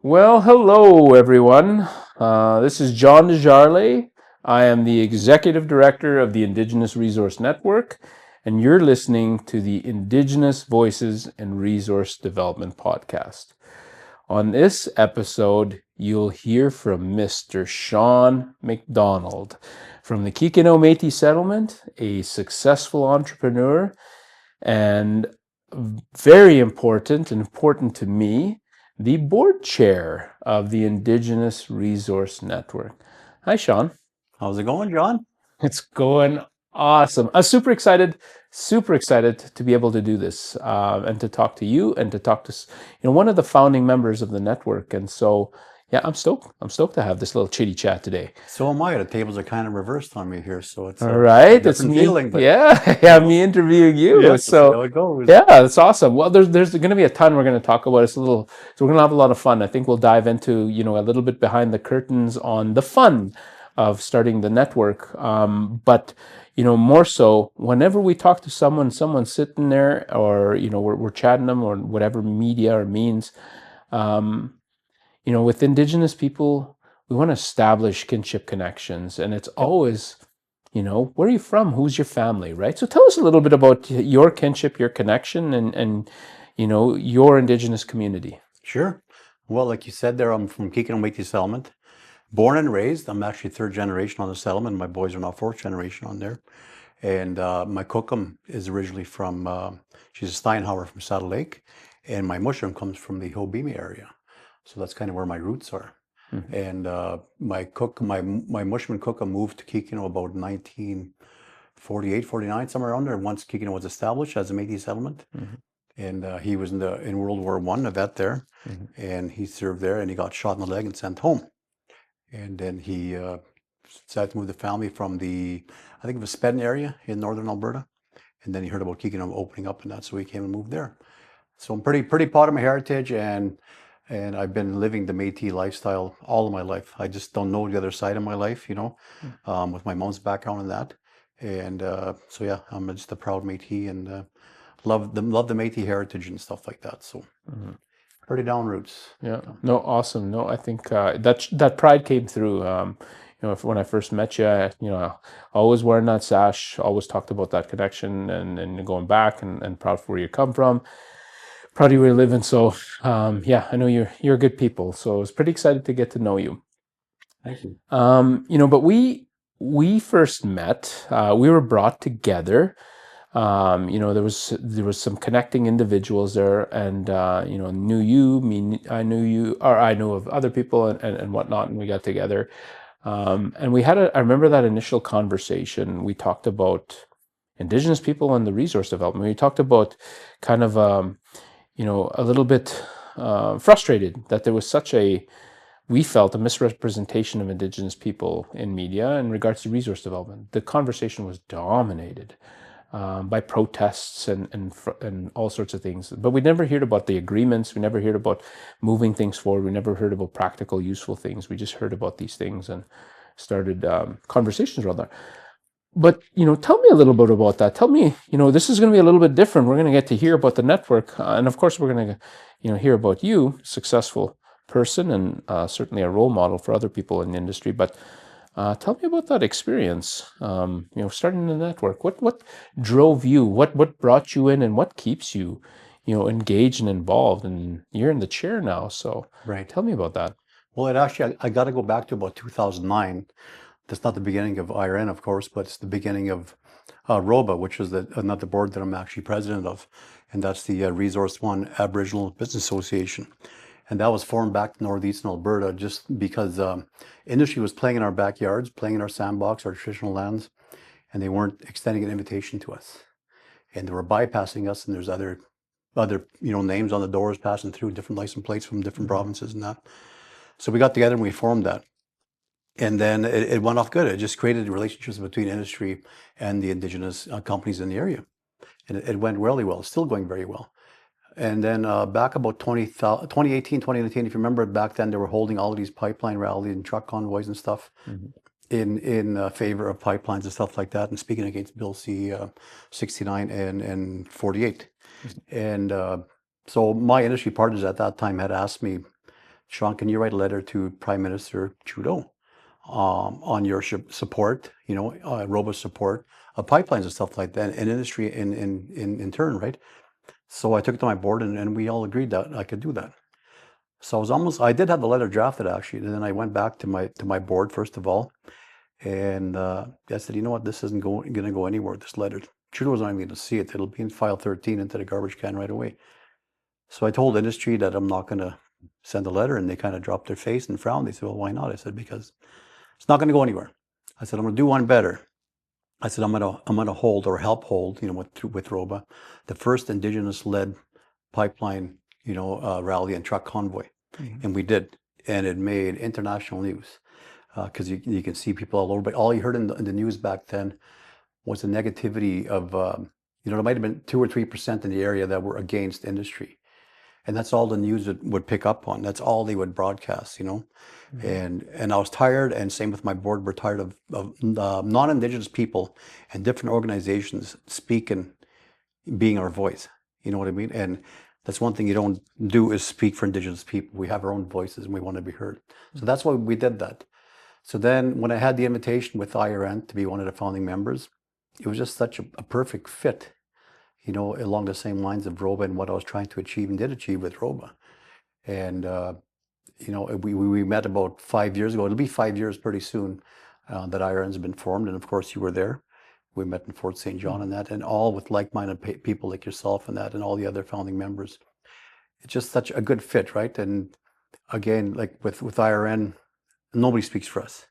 Well, hello everyone. This is John Desjarlais. I am the Executive Director of the Indigenous Resource Network, and you're listening to the Indigenous Voices and Resource Development Podcast. On this episode, you'll hear from Mr. Shawn McDonald from the Kikino Métis Settlement, a successful entrepreneur, and very important to me, the board chair of the Indigenous Resource Network. Hi, Shawn. How's it going, John? It's going awesome. I'm super excited to be able to do this and to talk to you and to talk to one of the founding members of the network. And so, yeah, I'm stoked. I'm stoked to have this little chitty chat today. So am I. The tables are kind of reversed on me here, so it's All right, a different me. feeling. But Yeah, me interviewing you. yeah, see how So it goes. yeah, that's awesome. Well, there's going to be a ton we're going to talk about. So we're going to have a lot of fun. I think we'll dive into a little bit behind the curtains on the fun of starting the network. But more so, whenever we talk to someone sitting there, or we're chatting them, or whatever media or means. With Indigenous people, we want to establish kinship connections, and it's Yep. always, where are you from? Who's your family, right? So tell us a little bit about your kinship, your connection, and your Indigenous community. Sure. Well, like you said there, I'm from Kikino Métis Settlement. Born and raised. I'm actually third generation on the settlement. My boys are now fourth generation on there. And my cookum is originally from, she's a Steinhauer from Saddle Lake. And my mushroom comes from the Hobimi area. So that's kind of where my roots are. Mm-hmm. And my mushroom cookum moved to Kikino about 1948, 49, somewhere around there. Once Kikino was established as a Métis settlement. Mm-hmm. And he was in World War I, a vet there. Mm-hmm. And he served there and he got shot in the leg and sent home. And then he decided to move the family from I think it was Spedden area in Northern Alberta. And then he heard about Kikino opening up and that, so he came and moved there. So I'm pretty proud of my heritage, and I've been living the Métis lifestyle all of my life. I just don't know the other side of my life, with my mom's background and that. And so yeah, I'm just a proud Métis and love the Métis heritage and stuff like that. So pretty down roots. Yeah. No, awesome. No, I think that pride came through. When I first met you, always wearing that sash, always talked about that connection and going back and proud for where you come from. Proud of where you live. And so, yeah, I know you're good people. So I was pretty excited to get to know you. Thank you. But we first met. We were brought together. There was some connecting individuals there, and knew you. I knew you, or I knew of other people and whatnot, and we got together. And we had I remember that initial conversation. We talked about Indigenous people and the resource development. We talked about kind of a little bit frustrated that there was we felt a misrepresentation of Indigenous people in media in regards to resource development. The conversation was dominated by protests and all sorts of things. But we never heard about the agreements. We never heard about moving things forward. We never heard about practical, useful things. We just heard about these things and started conversations around that. But, tell me a little bit about that. Tell me, this is going to be a little bit different. We're going to get to hear about the network. And of course, we're going to, hear about you, successful person, and certainly a role model for other people in the industry. But tell me about that experience, starting the network. What drove you? What brought you in, and what keeps you, engaged and involved? And you're in the chair now, so Right. tell me about that. Well, I got to go back to about 2009. That's not the beginning of IRN, of course, but it's the beginning of ROABA, which is another board that I'm actually president of, and that's the Resource One Aboriginal Business Association. And that was formed back in northeastern Alberta just because industry was playing in our backyards, playing in our sandbox, our traditional lands, and they weren't extending an invitation to us. And they were bypassing us, and there's other names on the doors passing through, different license plates from different provinces and that. So we got together and we formed that. And then it went off good. It just created relationships between industry and the Indigenous companies in the area. And it went really well. It's still going very well. And then back about 2018, 2019, if you remember, back then they were holding all of these pipeline rallies and truck convoys and stuff in favor of pipelines and stuff like that, and speaking against Bill C 69 and 48. And so my industry partners at that time had asked me Shawn, can you write a letter to Prime Minister Trudeau on your support, ROABA support of pipelines and stuff like that, and industry in turn, right? So I took it to my board, and we all agreed that I could do that. So I did have the letter drafted actually, and then I went back to my board first of all, and I said, you know what, this isn't going to go anywhere. This letter, Trudeau's not even going to see it. It'll be in file 13 into the garbage can right away. So I told industry that I'm not going to send a letter, and they kind of dropped their face and frowned. They said, well, why not? I said, because it's not going to go anywhere. I said, I'm going to do one better. I said, I'm going to hold or help hold, with ROABA, the first Indigenous-led pipeline, rally and truck convoy. Mm-hmm. And we did. And it made international news because you can see people all over. But all you heard in the news back then was the negativity of, there might have been 2 or 3% in the area that were against industry. And that's all the news would pick up on. That's all they would broadcast, Mm-hmm. And I was tired, and same with my board. We're tired of non-Indigenous people and different organizations speaking, being our voice. You know what I mean? And that's one thing you don't do is speak for Indigenous people. We have our own voices, and we want to be heard. So that's why we did that. So then when I had the invitation with IRN to be one of the founding members, it was just such a perfect fit, along the same lines of ROABA and what I was trying to achieve and did achieve with ROABA. And, we met about 5 years ago. It'll be 5 years pretty soon that IRN's been formed. And of course you were there. We met in Fort St. John and that, and all with like-minded people like yourself and that, and all the other founding members. It's just such a good fit, right? And again, like with IRN, nobody speaks for us.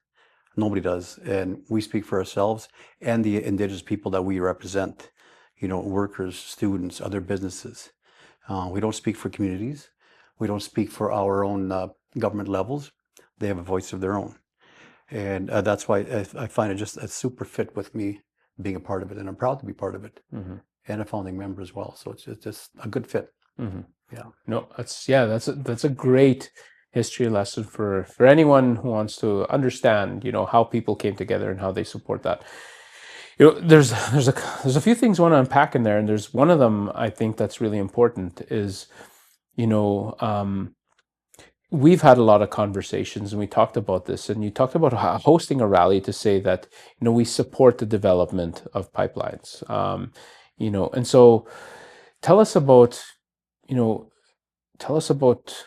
Nobody does. And we speak for ourselves and the Indigenous people that we represent, workers, students, other businesses. We don't speak for communities. We don't speak for our own government levels. They have a voice of their own. And that's why I find it just a super fit with me being a part of it. And I'm proud to be part of it. Mm-hmm. And a founding member as well. So it's just a good fit. Mm-hmm. Yeah. No, that's a great history lesson for anyone who wants to understand, how people came together and how they support that. There's a few things I want to unpack in there, and there's one of them I think that's really important is, we've had a lot of conversations, and we talked about this, and you talked about hosting a rally to say that, we support the development of pipelines, and so tell us about, tell us about,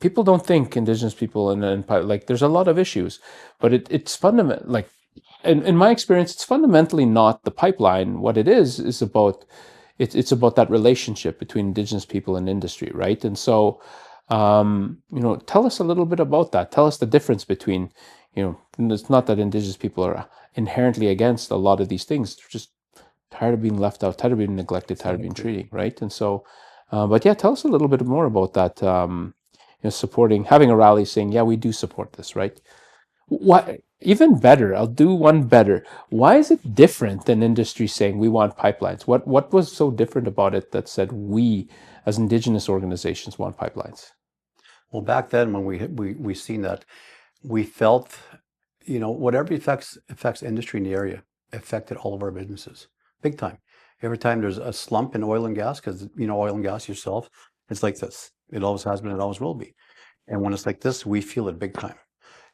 people don't think Indigenous people and like there's a lot of issues, but it's fundamental. Like, in my experience, it's fundamentally not the pipeline. What it is about, it's about that relationship between Indigenous people and industry, right? And so, tell us a little bit about that. Tell us the difference between, it's not that Indigenous people are inherently against a lot of these things. They're just tired of being left out, tired of being neglected, tired of being treated, right? And so, but yeah, tell us a little bit more about that. Having a rally saying, yeah, we do support this, right? Why? Even better, I'll do one better. Why is it different than industry saying we want pipelines? What was so different about it that said we, as Indigenous organizations, want pipelines? Well, back then when we seen that, we felt, whatever affects industry in the area affected all of our businesses, big time. Every time there's a slump in oil and gas, because oil and gas yourself, it's like this. It always has been, it always will be. And when it's like this, we feel it big time.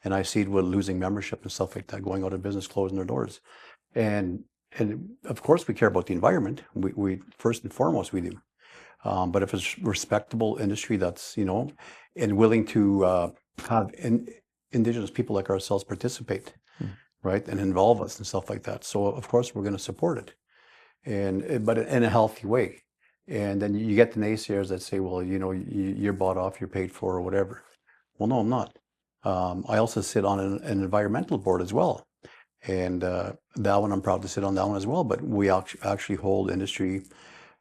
And I see it with losing membership and stuff like that, going out of business, closing their doors. And of course we care about the environment. We first and foremost we do. But if it's respectable industry that's, and willing to have Indigenous people like ourselves participate, right, and involve us and stuff like that. So of course we're going to support it, but in a healthy way. And then you get the naysayers that say, well, you're bought off, you're paid for, or whatever. Well, no, I'm not. I also sit on an environmental board as well. And that one, I'm proud to sit on that one as well. But we actually hold industry,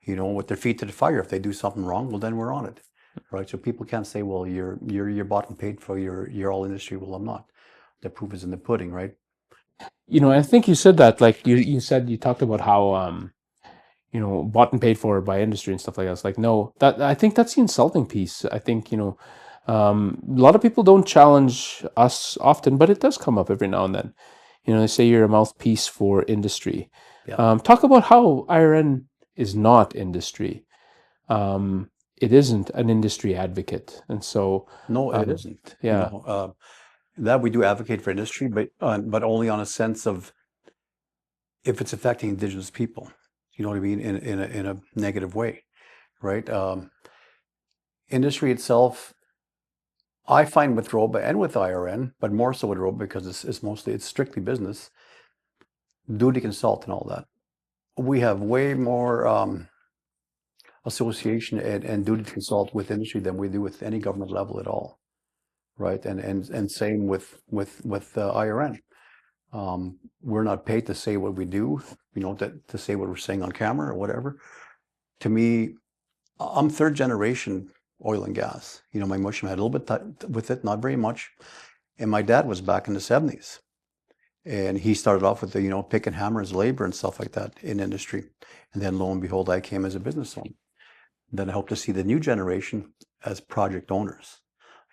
with their feet to the fire. If they do something wrong, well, then we're on it, right? So people can't say, well, you're bought and paid for, you're all industry. Well, I'm not. The proof is in the pudding, right? I think you said that, like you talked about how, bought and paid for by industry and stuff like that. It's like, no, I think that's the insulting piece. I think, a lot of people don't challenge us often, but it does come up every now and then. They say you're a mouthpiece for industry. Yeah. Talk about how IRN is not industry, it isn't an industry advocate. And so, No, it isn't. yeah, That we do advocate for industry, but only on a sense of if it's affecting Indigenous people, you know what I mean, in a negative way, right? Industry itself, I find with ROABA and with IRN, but more so with ROABA because it's strictly business, duty consult and all that. We have way more association and duty to consult with industry than we do with any government level at all, right? And same with IRN. We're not paid to say what we do, you know, to say what we're saying on camera or whatever. To me, I'm third generation oil and gas. You know, my mushroom had a little bit with it, not very much. And my dad was back in the 70s. And he started off with the, you know, pick and hammer as labor and stuff like that in industry. And then lo and behold, I came as a business owner. Then I hope to see the new generation as project owners,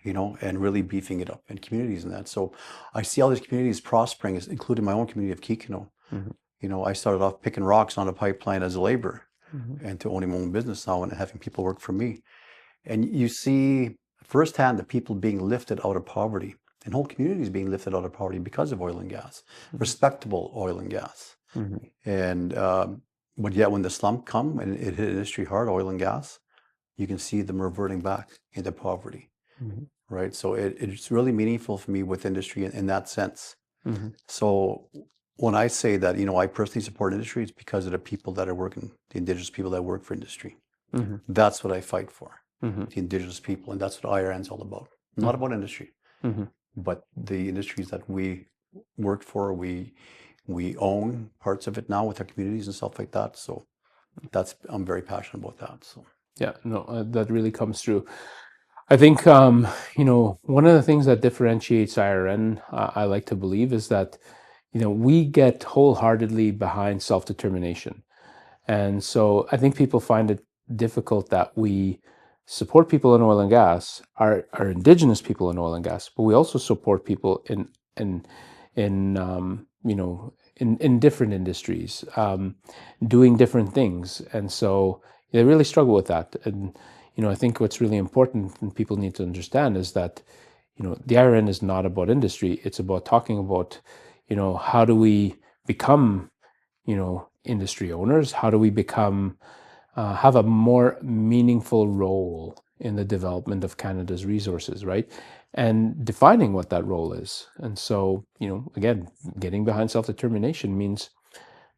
you know, and really beefing it up in communities and that. So I see all these communities prospering, including my own community of Kikino. You know, I started off picking rocks on a pipeline as a laborer and to owning my own business now and having people work for me. And you see firsthand the people being lifted out of poverty and whole communities being lifted out of poverty because of oil and gas, respectable oil and gas. And, but yet when the slump come and it hit industry hard, oil and gas, you can see them reverting back into poverty, right? So it's really meaningful for me with industry in that sense. So when I say that, you know, I personally support industry, it's because of the people that are working, the Indigenous people that work for industry. That's what I fight for, the Indigenous people, and that's what IRN's all about. Not about industry, but the industries that we work for, we own parts of it now with our communities and stuff like that. So I'm very passionate about that. So yeah, no, that really comes through. I think, you know, one of the things that differentiates IRN, I like to believe, is that, you know, we get wholeheartedly behind self-determination. And so I think people find it difficult that we support people in oil and gas, our Indigenous people in oil and gas, but we also support people in you know, in different industries, doing different things. And so they really struggle with that. And, you know, I think what's really important and people need to understand is that, you know, the IRN is not about industry. It's about talking about, you know, how do we become, you know, industry owners? How do we become, have a more meaningful role in the development of Canada's resources, right? And defining what that role is. And so, you know, again, getting behind self-determination means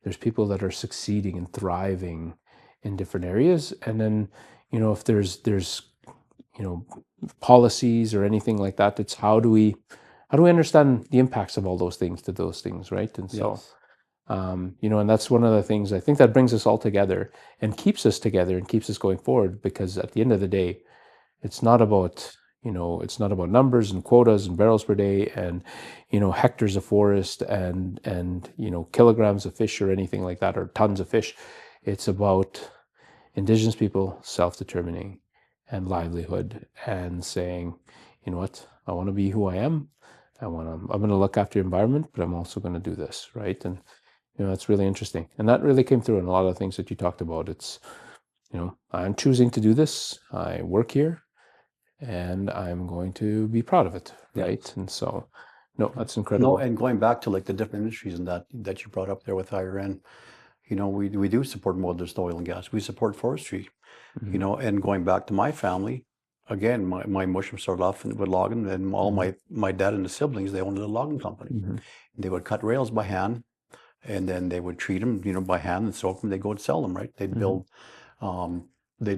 there's people that are succeeding and thriving in different areas. And then, you know, if there's, you know, policies or anything like that, it's how do we understand the impacts of all those things to those things, right? And so, yes. you know, and that's one of the things I think that brings us all together and keeps us together and keeps us going forward, because at the end of the day, it's not about, you know, it's not about numbers and quotas and barrels per day and, you know, hectares of forest and, you know, kilograms of fish or anything like that, or tons of fish. It's about Indigenous people self-determining and livelihood and saying, you know what, I want to be who I am. I'm going to look after the environment, but I'm also going to do this, right? And, you know, that's really interesting. And that really came through in a lot of the things that you talked about. It's, you know, I'm choosing to do this. I work here and I'm going to be proud of it, right? Yes. And so, no, that's No, incredible. and going back to like the different industries and that you brought up there with IRN, you know, we do support more than just oil and gas. We support forestry, you know, and going back to my family, again, my mushroom started off with logging, and all my dad and the siblings, they owned a logging company. They would cut rails by hand, and then they would treat them, you know, by hand and soak them. They'd go and sell them, right? They'd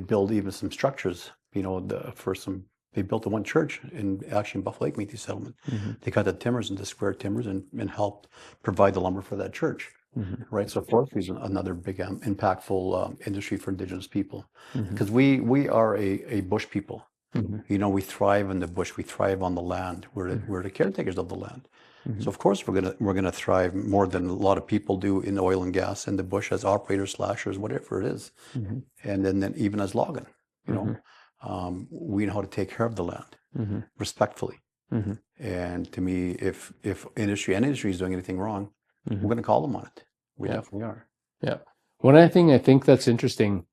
build even some structures, you know, they built the one church actually in Buffalo Lake Métis Settlement. They cut the timbers into square timbers and helped provide the lumber for that church, right? So forestry is another big impactful industry for Indigenous people, because we are a bush people. You know, we thrive in the bush. We thrive on the land. We're the caretakers of the land. So of course we're gonna thrive more than a lot of people do in oil and gas in the bush as operators, slashers, whatever it is, and then even as logging. You know, we know how to take care of the land respectfully. And to me, if industry is doing anything wrong, we're going to call them on it. We definitely are. Yeah. One thing I think that's interesting,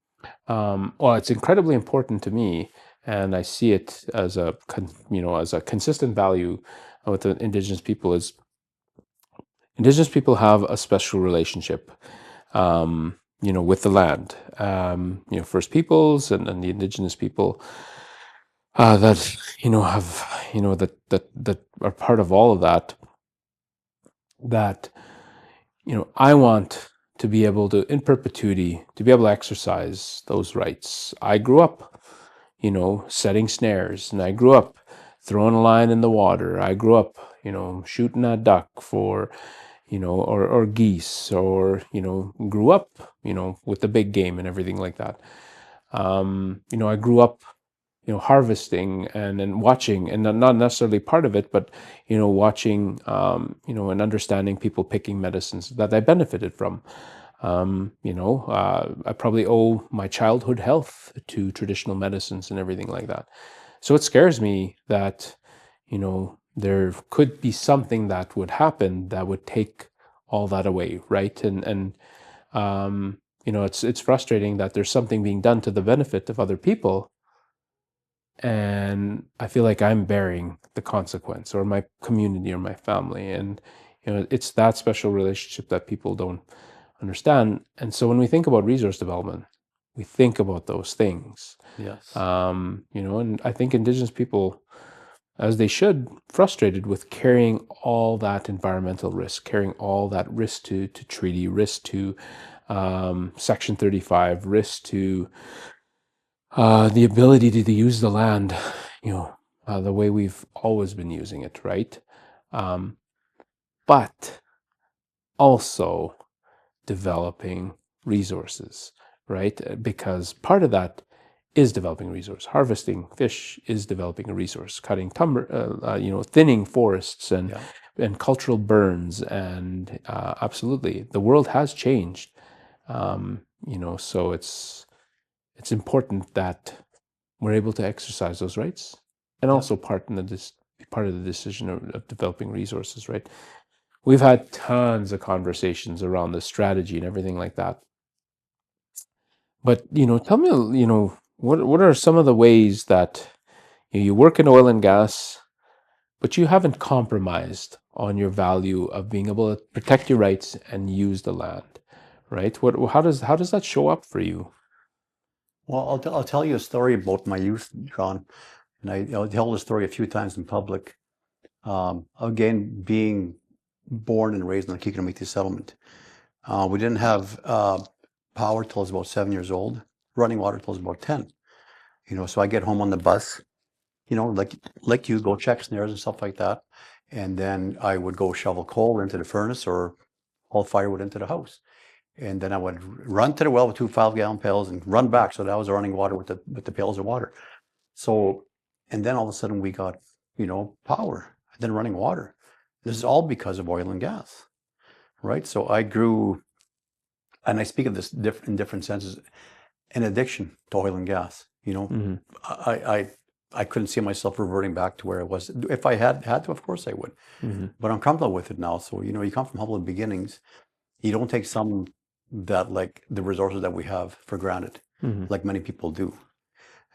well, it's incredibly important to me, and I see it as as a consistent value with the Indigenous people is Indigenous people have a special relationship, with the land. First Peoples and the Indigenous people that have that are part of all of that. That I want to be able to, in perpetuity, to be able to exercise those rights. I grew up, setting snares, and I grew up throwing a line in the water. I grew up, shooting a duck for, or geese, or, grew up, with the big game and everything like that. I grew up, harvesting and watching, and not necessarily part of it, but, watching, and understanding people picking medicines that I benefited from. I probably owe my childhood health to traditional medicines and everything like that. So it scares me that, there could be something that would happen that would take all that away, right? It's frustrating that there's something being done to the benefit of other people, and I feel like I'm bearing the consequence, or my community or my family. And it's that special relationship that people don't understand. And so when we think about resource development, we think about those things. Yes. And I think Indigenous people, as they should, frustrated with carrying all that environmental risk, carrying all that risk to treaty, risk to Section 35, risk to the ability to use the land, the way we've always been using it, right? But also developing resources, right? Because part of that is developing resource. Harvesting fish is developing a resource. Cutting timber, thinning forests and Yeah. and cultural burns, and absolutely, the world has changed. So it's important that we're able to exercise those rights, and Yeah. also part of the decision of developing resources, right? We've had tons of conversations around the strategy and everything like that. But tell me, what are some of the ways that you work in oil and gas, but you haven't compromised on your value of being able to protect your rights and use the land, right? How does that show up for you? Well, I'll tell you a story about my youth, Shawn, and I'll tell the story a few times in public. Again, being born and raised in the Kikino Métis Settlement, we didn't have power till I was about 7 years old. Running water till I was about 10. So I get home on the bus, like you go check snares and stuff like that, and then I would go shovel coal into the furnace or haul firewood into the house. And then I would run to the well with 2 5-gallon pails and run back. So that was running water with the pails of water. So, and then all of a sudden we got, power, and then running water. This is all because of oil and gas, right? So I grew, and I speak of this in different senses, an addiction to oil and gas. Mm-hmm. I couldn't see myself reverting back to where I was. If I had to, of course I would. Mm-hmm. But I'm comfortable with it now. So, you come from humble beginnings. You don't take some that, like the resources that we have, for granted, Mm-hmm. like many people do.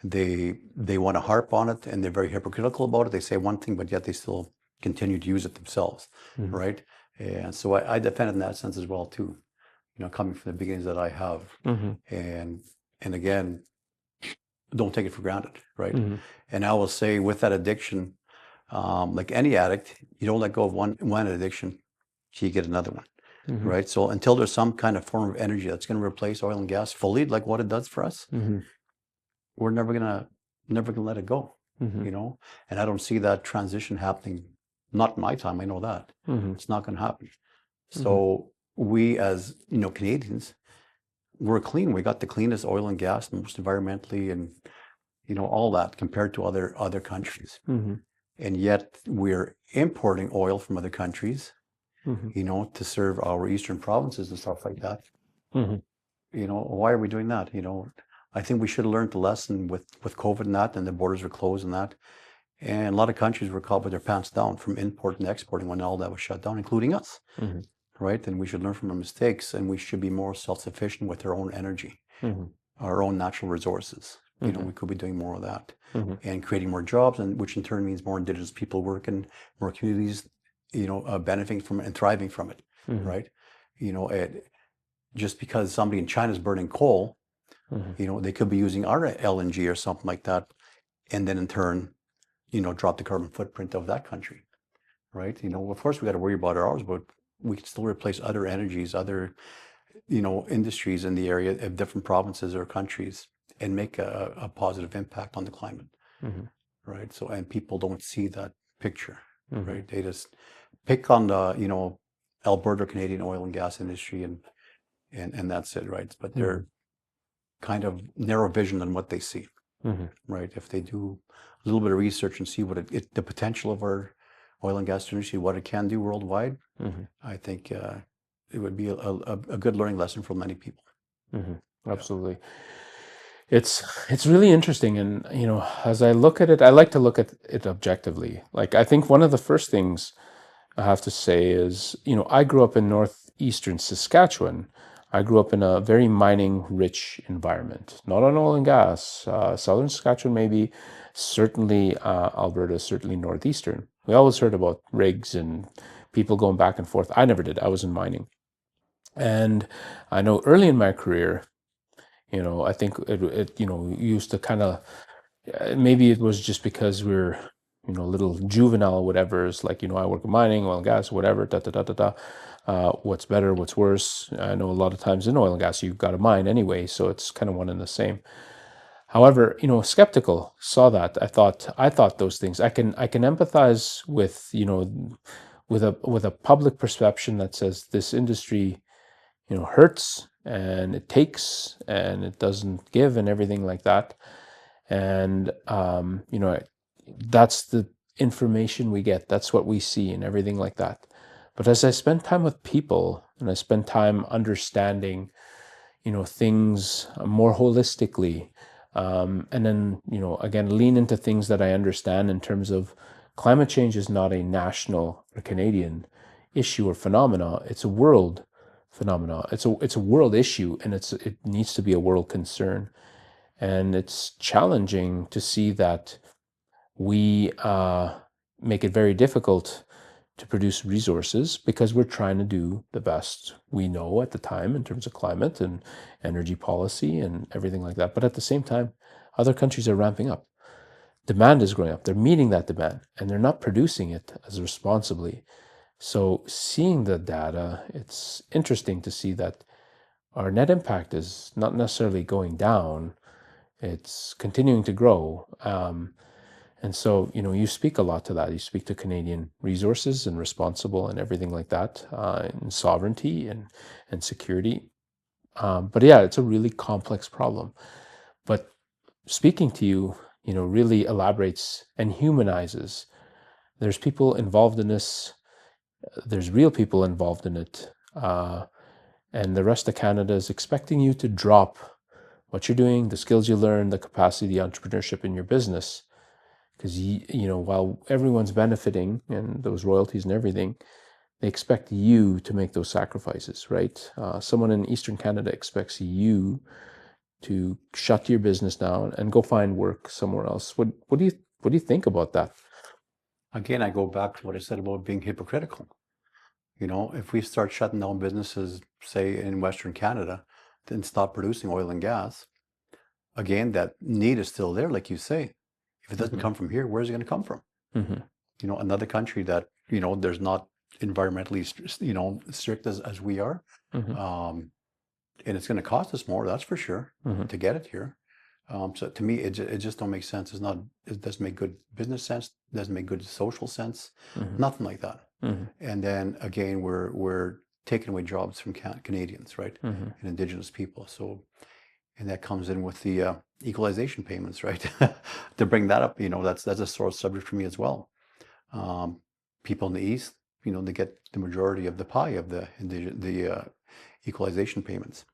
They want to harp on it, and they're very hypocritical about it. They say one thing, but yet they still continue to use it themselves, Mm-hmm. right? And so I defend it in that sense as well too. Coming from the beginnings that I have, Mm-hmm. and again, don't take it for granted, right? Mm-hmm. And I will say, with that addiction, like any addict, you don't let go of one addiction, till you get another one. Mm-hmm. Right. So until there's some kind of form of energy that's going to replace oil and gas fully, like what it does for us, Mm-hmm. we're never gonna let it go. Mm-hmm. And I don't see that transition happening. Not in my time. I know that Mm-hmm. it's not going to happen. So we, as Canadians, we're clean. We got the cleanest oil and gas, most environmentally, and all that compared to other countries. Mm-hmm. And yet we're importing oil from other countries, Mm-hmm. to serve our eastern provinces and stuff like that. Mm-hmm. Why are we doing that? I think we should have learned the lesson with COVID and that, and the borders were closed and that. And a lot of countries were caught with their pants down from import and exporting when all that was shut down, including us. Mm-hmm. right? And we should learn from our mistakes, and we should be more self-sufficient with our own energy, Mhm. our own natural resources. You know, Mhm. we could be doing more of that Mhm. and creating more jobs, and which in turn means more Indigenous people working, more communities, you know, benefiting from it and thriving from it, Mhm. right? You know, just because somebody in China is burning coal, Mhm. you know, they could be using our LNG or something like that, and then in turn, you know, drop the carbon footprint of that country, right? You know, of course we got to worry about ours, but we can still replace other energies, other, you know, industries in the area of different provinces or countries and make a positive impact on the climate, Mhm. right? So, and people don't see that picture, Mhm. right? They just pick on the, you know, Alberta Canadian oil and gas industry and that's it, right? But they're Mhm. kind of narrow vision on what they see, Mhm. right? If they do a little bit of research and see what the potential of our oil and gas industry, what it can do worldwide, Mhm. I think it would be a good learning lesson for many people. Mhm. Yeah. Absolutely. It's really interesting, and as I look at it, I like to look at it objectively. Like, I think one of the first things I have to say is, I grew up in northeastern Saskatchewan. I grew up in a very mining rich environment, not on oil and gas. Southern Saskatchewan, maybe, certainly Alberta, certainly northeastern. We always heard about rigs and people going back and forth. I never did. I was in mining. And I know early in my career, I think it used to kind of, maybe it was just because we're, a little juvenile or whatever. It's like, I work in mining, oil and gas, whatever, da da da da da. What's better, what's worse? I know a lot of times in oil and gas, you've got a mine anyway, so it's kind of one and the same. However, skeptical, saw that. I thought those things. I can empathize with, with a public perception that says this industry, hurts and it takes and it doesn't give and everything like that. And that's the information we get. That's what we see and everything like that. But as I spend time with people and I spend time understanding, things more holistically, and then, again, lean into things that I understand in terms of climate change is not a national or Canadian issue or phenomena. It's a world phenomena. It's a world issue, and it needs to be a world concern. And it's challenging to see that we make it very difficult to produce resources because we're trying to do the best we know at the time in terms of climate and energy policy and everything like that. But at the same time, other countries are ramping up. Demand is growing up. They're meeting that demand and they're not producing it as responsibly. So seeing the data, it's interesting to see that our net impact is not necessarily going down, it's continuing to grow. And so, you speak a lot to that. You speak to Canadian resources and responsible and everything like that, and sovereignty and security. But yeah, it's a really complex problem. But speaking to you, really elaborates and humanizes. There's people involved in this. There's real people involved in it. And the rest of Canada is expecting you to drop what you're doing, the skills you learn, the capacity, the entrepreneurship in your business. Because, while everyone's benefiting and those royalties and everything, they expect you to make those sacrifices, right? Someone in Eastern Canada expects you to shut your business down and go find work somewhere else. What do you think about that? Again, I go back to what I said about being hypocritical. You know, if we start shutting down businesses, say in Western Canada, then stop producing oil and gas, again, that need is still there, like you say. If it doesn't Hmm. come from here, where's it going to come from? Hmm. You know, another country that, you know, there's not environmentally, you know, strict as we are. Hmm. Um, and it's going to cost us more, that's for sure, Hmm. to get it here. So to me, it just don't make sense. It doesn't make good business sense, doesn't make good social sense, Hmm. nothing like that. Hmm. And then again, we're taking away jobs from Canadians, right? Hmm. And Indigenous people. So, and that comes in with the equalization payments, right? To bring that up, you know, that's a sore subject for me as well. Um, People in the East, you know, they get the majority of the pie of the equalization payments,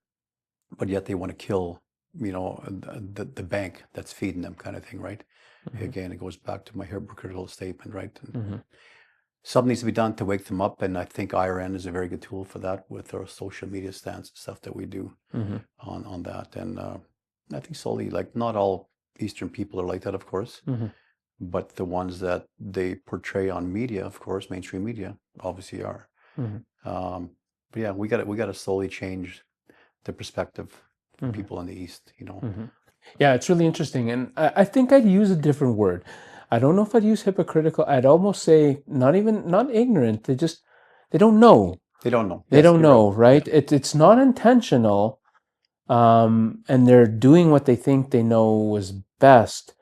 but yet they want to kill, you know, the bank that's feeding them, kind of thing, right? Hmm. Again, it goes back to my hypocritical statement, right? Hmm. something needs to be done to wake them up, and I think IRN is a very good tool for that with our social media stance and stuff that we do on that. And I think slowly, like not all Eastern people are like that, of course, but the ones that they portray on media, of course, mainstream media, obviously are. But yeah, we got to slowly change the perspective for people in the East, you know. Yeah, it's really interesting. And I think I'd use a different word. I don't know if I'd use hypocritical. I'd almost say not ignorant. They don't know. They don't know. They Yes, don't you're know, right. right? It's not intentional. And they're doing what they think they know was best,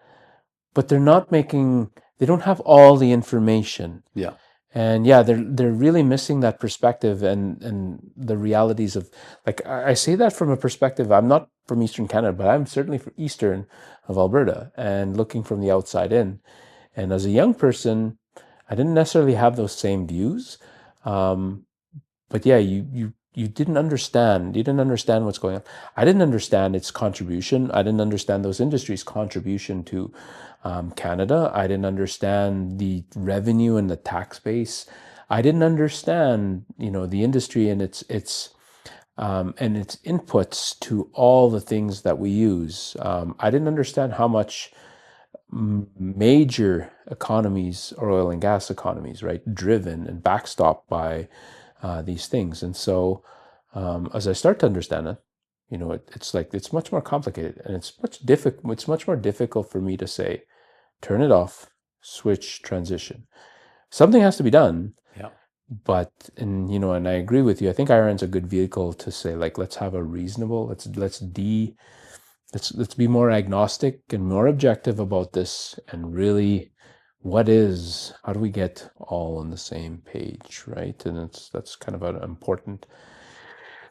but they don't have all the information. Yeah. And yeah, they're really missing that perspective and the realities of, like, I say that from a perspective. I'm not from Eastern Canada, but I'm certainly from Eastern of Alberta and looking from the outside in. And as a young person, I didn't necessarily have those same views. But yeah, you didn't understand. You didn't understand what's going on. I didn't understand its contribution. I didn't understand those industries' contribution to Canada. I didn't understand the revenue and the tax base. I didn't understand, the industry and its inputs to all the things that we use. I didn't understand how much major economies or oil and gas economies, right, driven and backstopped by these things. And so as I start to understand it, it's much more complicated, and it's much more difficult for me to say, turn it off, switch, transition. Something has to be done. Yeah. But, and I agree with you. I think IRN's a good vehicle to say, like, let's have a reasonable, let's be more agnostic and more objective about this, and really, how do we get all on the same page, right? And that's kind of an important,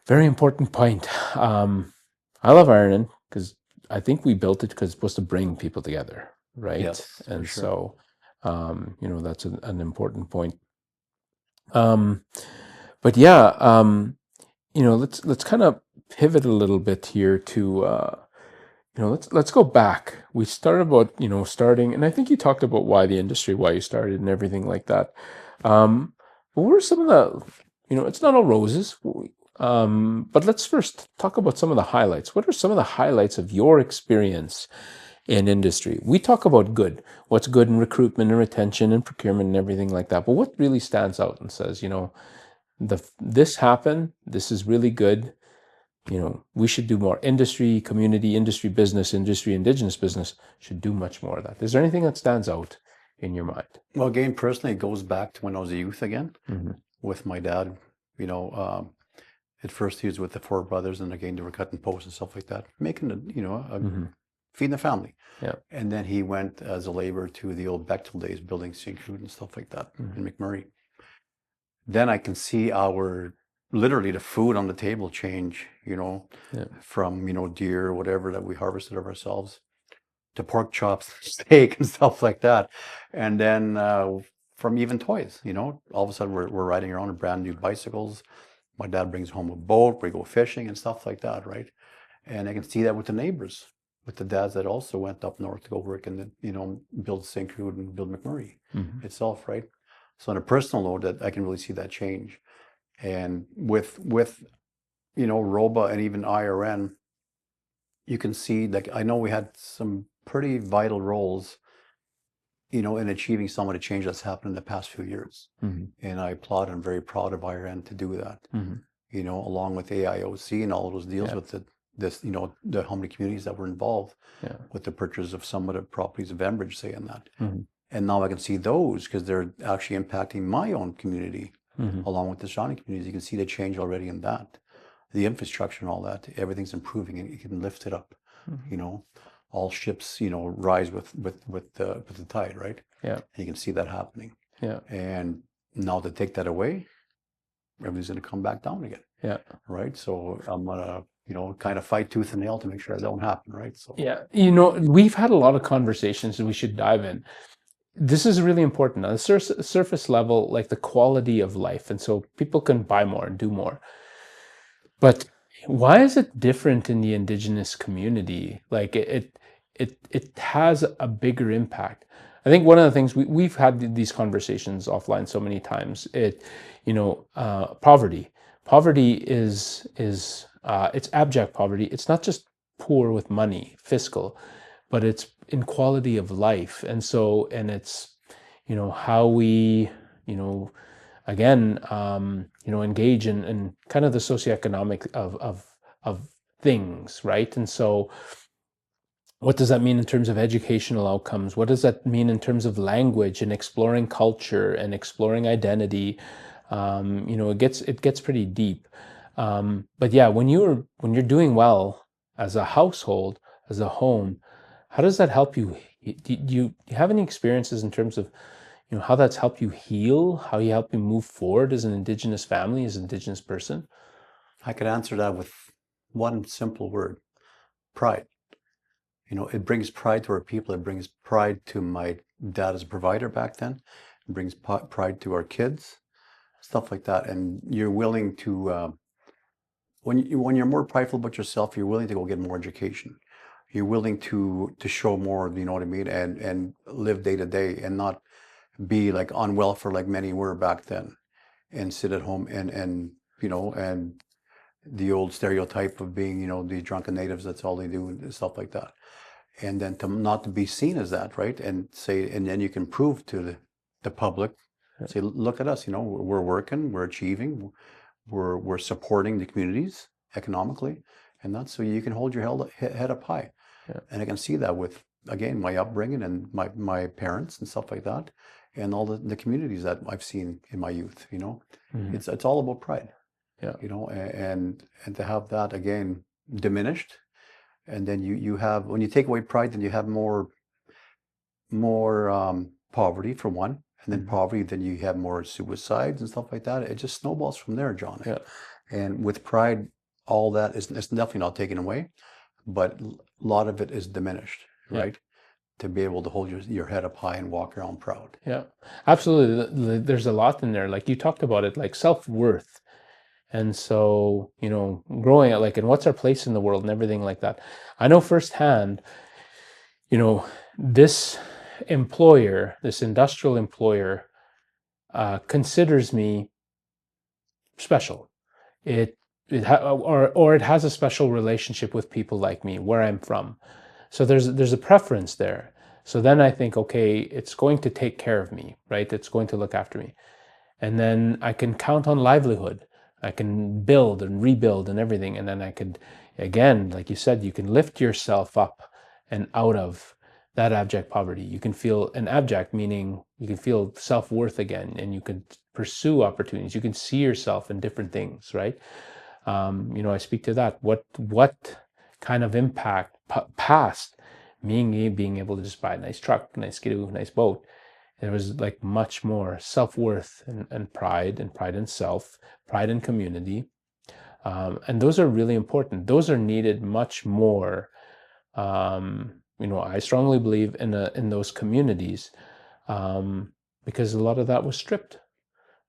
very important point. I love ironing because I think we built it because it's supposed to bring people together, right? Yes, for And sure. so, that's an important point. But yeah, let's kind of pivot a little bit here to, let's go back. We started about, starting, and I think you talked about why you started and everything like that. What were some of the, it's not all roses, but let's first talk about some of the highlights. What are some of the highlights of your experience in industry? We talk about what's good in recruitment and retention and procurement and everything like that. But what really stands out and says, this happened, this is really good. We should do more. Industry, community, industry business, industry, Indigenous business should do much more of that. Is there anything that stands out in your mind? Well, again, personally, it goes back to when I was a youth again with my dad. At first he was with the four brothers, and again, they were cutting posts and stuff like that, making feeding the family. Yeah. And then he went as a laborer to the old Bechtel days, building St. Jude and stuff like that in McMurray. Then I can see literally the food on the table change, from, deer or whatever that we harvested of ourselves to pork chops, steak and stuff like that. And then from even toys, all of a sudden we're riding around in brand new bicycles. My dad brings home a boat, we go fishing and stuff like that, right? And I can see that with the neighbors, with the dads that also went up north to go work and then, build St. Jude and build McMurray itself, right? So on a personal note, that I can really see that change. And with ROABA and even IRN, you can see, like, I know we had some pretty vital roles, in achieving some of the change that's happened in the past few years. And I applaud and very proud of IRN to do that, along with AIOC and all of those deals with the how many communities that were involved with the purchase of some of the properties of Enbridge, say, in that. And now I can see those because they're actually impacting my own community along with the Shawnee communities. You can see the change already in that. The infrastructure and all that, everything's improving, and you can lift it up. All ships, rise with the tide, right? Yeah. And you can see that happening. Yeah. And now to take that away, everything's going to come back down again. Yeah. Right. So I'm gonna, kind of fight tooth and nail to make sure that don't happen. Right. So yeah, we've had a lot of conversations, and we should dive in. This is really important on the surface level, like the quality of life, and so people can buy more and do more. But why is it different in the Indigenous community? Like it has a bigger impact. I think one of the things we've had these conversations offline so many times. Poverty. Poverty is it's abject poverty. It's not just poor with money, fiscal, but it's in quality of life. And it's how we again engage in kind of the socioeconomic of things, right? And so what does that mean in terms of educational outcomes? What does that mean in terms of language and exploring culture and exploring identity? It gets pretty deep. But yeah, when you're doing well as a household, as a home, how does that help you? Do you have any experiences in terms of how that's helped you heal, how you help you move forward as an Indigenous family, as an Indigenous person? I could answer that with one simple word: pride. It brings pride to our people. It brings pride to my dad as a provider back then. It brings pride to our kids, stuff like that. And you're willing to, when you're more prideful about yourself, you're willing to go get more education. You're willing to show more, you know what I mean, and live day to day and not be like on welfare like many were back then, and sit at home and the old stereotype of being, these drunken natives, that's all they do and stuff like that. And then to not to be seen as that, right? And then you can prove to the public, say, look at us, we're working, we're achieving, we're supporting the communities economically, and that's so you can hold your head up high. Yeah. And I can see that with, again, my upbringing and my parents and stuff like that, and all the communities that I've seen in my youth. Mm-hmm. It's all about pride. Yeah. And to have that again diminished, and then you have, when you take away pride, then you have more poverty for one, and then poverty, then you have more suicides and stuff like that. It just snowballs from there, John. Yeah. And with pride, all that is, it's definitely not taken away, but a lot of it is diminished, right? To be able to hold your head up high and walk around proud. Yeah, absolutely. There's a lot in there. Like you talked about it, like self-worth. And so, growing up, like, and what's our place in the world and everything like that. I know firsthand, this employer, this industrial employer, considers me special. It has a special relationship with people like me, where I'm from. So there's a preference there. So then I think, okay, it's going to take care of me, right? It's going to look after me. And then I can count on livelihood. I can build and rebuild and everything. And then I could, again, like you said, you can lift yourself up and out of that abject poverty. You can feel an abject, meaning you can feel self-worth again, and you can pursue opportunities. You can see yourself in different things, right? I speak to that. What kind of impact past me being able to just buy a nice truck, nice skidoo, nice boat? There was like much more self-worth and pride in self, pride in community. And those are really important. Those are needed much more. I strongly believe in those communities, because a lot of that was stripped,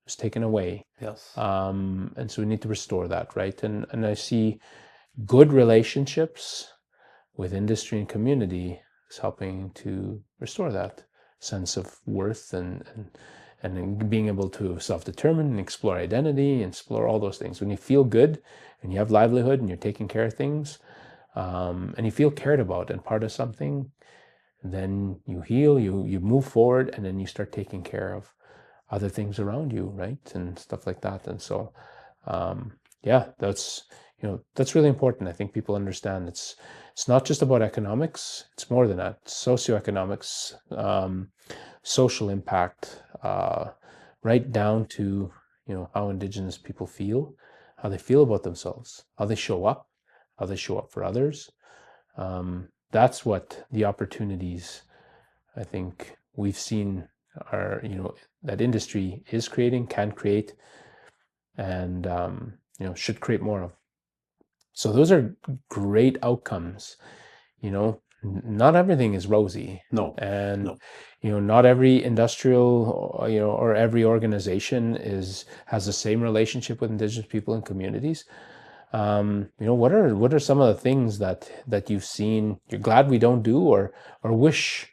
was taken away. Yes. And so we need to restore that, right? And I see good relationships with industry and community is helping to restore that sense of worth and being able to self-determine and explore identity and explore all those things. When you feel good and you have livelihood and you're taking care of things, and you feel cared about and part of something, then you heal, you move forward, and then you start taking care of other things around you, right? And stuff like that. And so, that's really important. I think people understand it's not just about economics. It's more than that. Socioeconomics, social impact, right down to, how Indigenous people feel, how they feel about themselves, how they show up for others. That's what the opportunities I think we've seen are, that industry is creating, can create, and, should create more of. So those are great outcomes. Not everything is rosy. No. And No. Not every industrial or every organization has the same relationship with Indigenous people and communities. What are some of the things that you've seen you're glad we don't do, or wish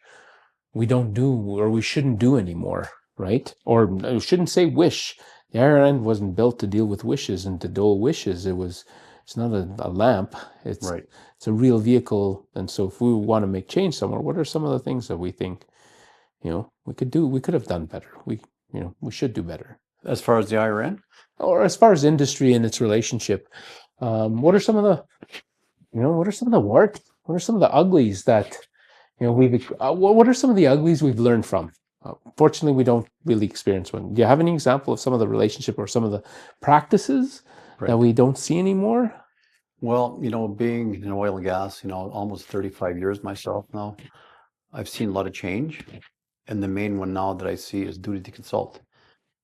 we don't do or we shouldn't do anymore, right? Or I shouldn't say wish. The IRN wasn't built to deal with wishes and to dole wishes. It's not a lamp. It's Right. it's a real vehicle. And so if we want to make change somewhere, what are some of the things that we think, we could have done better? We should do better. As far as the IRN? Or as far as industry and its relationship, what are some of the, what are some of the warts? What are some of the uglies that, what are some of the uglies we've learned from? Fortunately, we don't really experience one. Do you have any example of some of the relationship or some of the practices Right. that we don't see anymore? Well, being in oil and gas, almost 35 years myself now, I've seen a lot of change. And the main one now that I see is duty to consult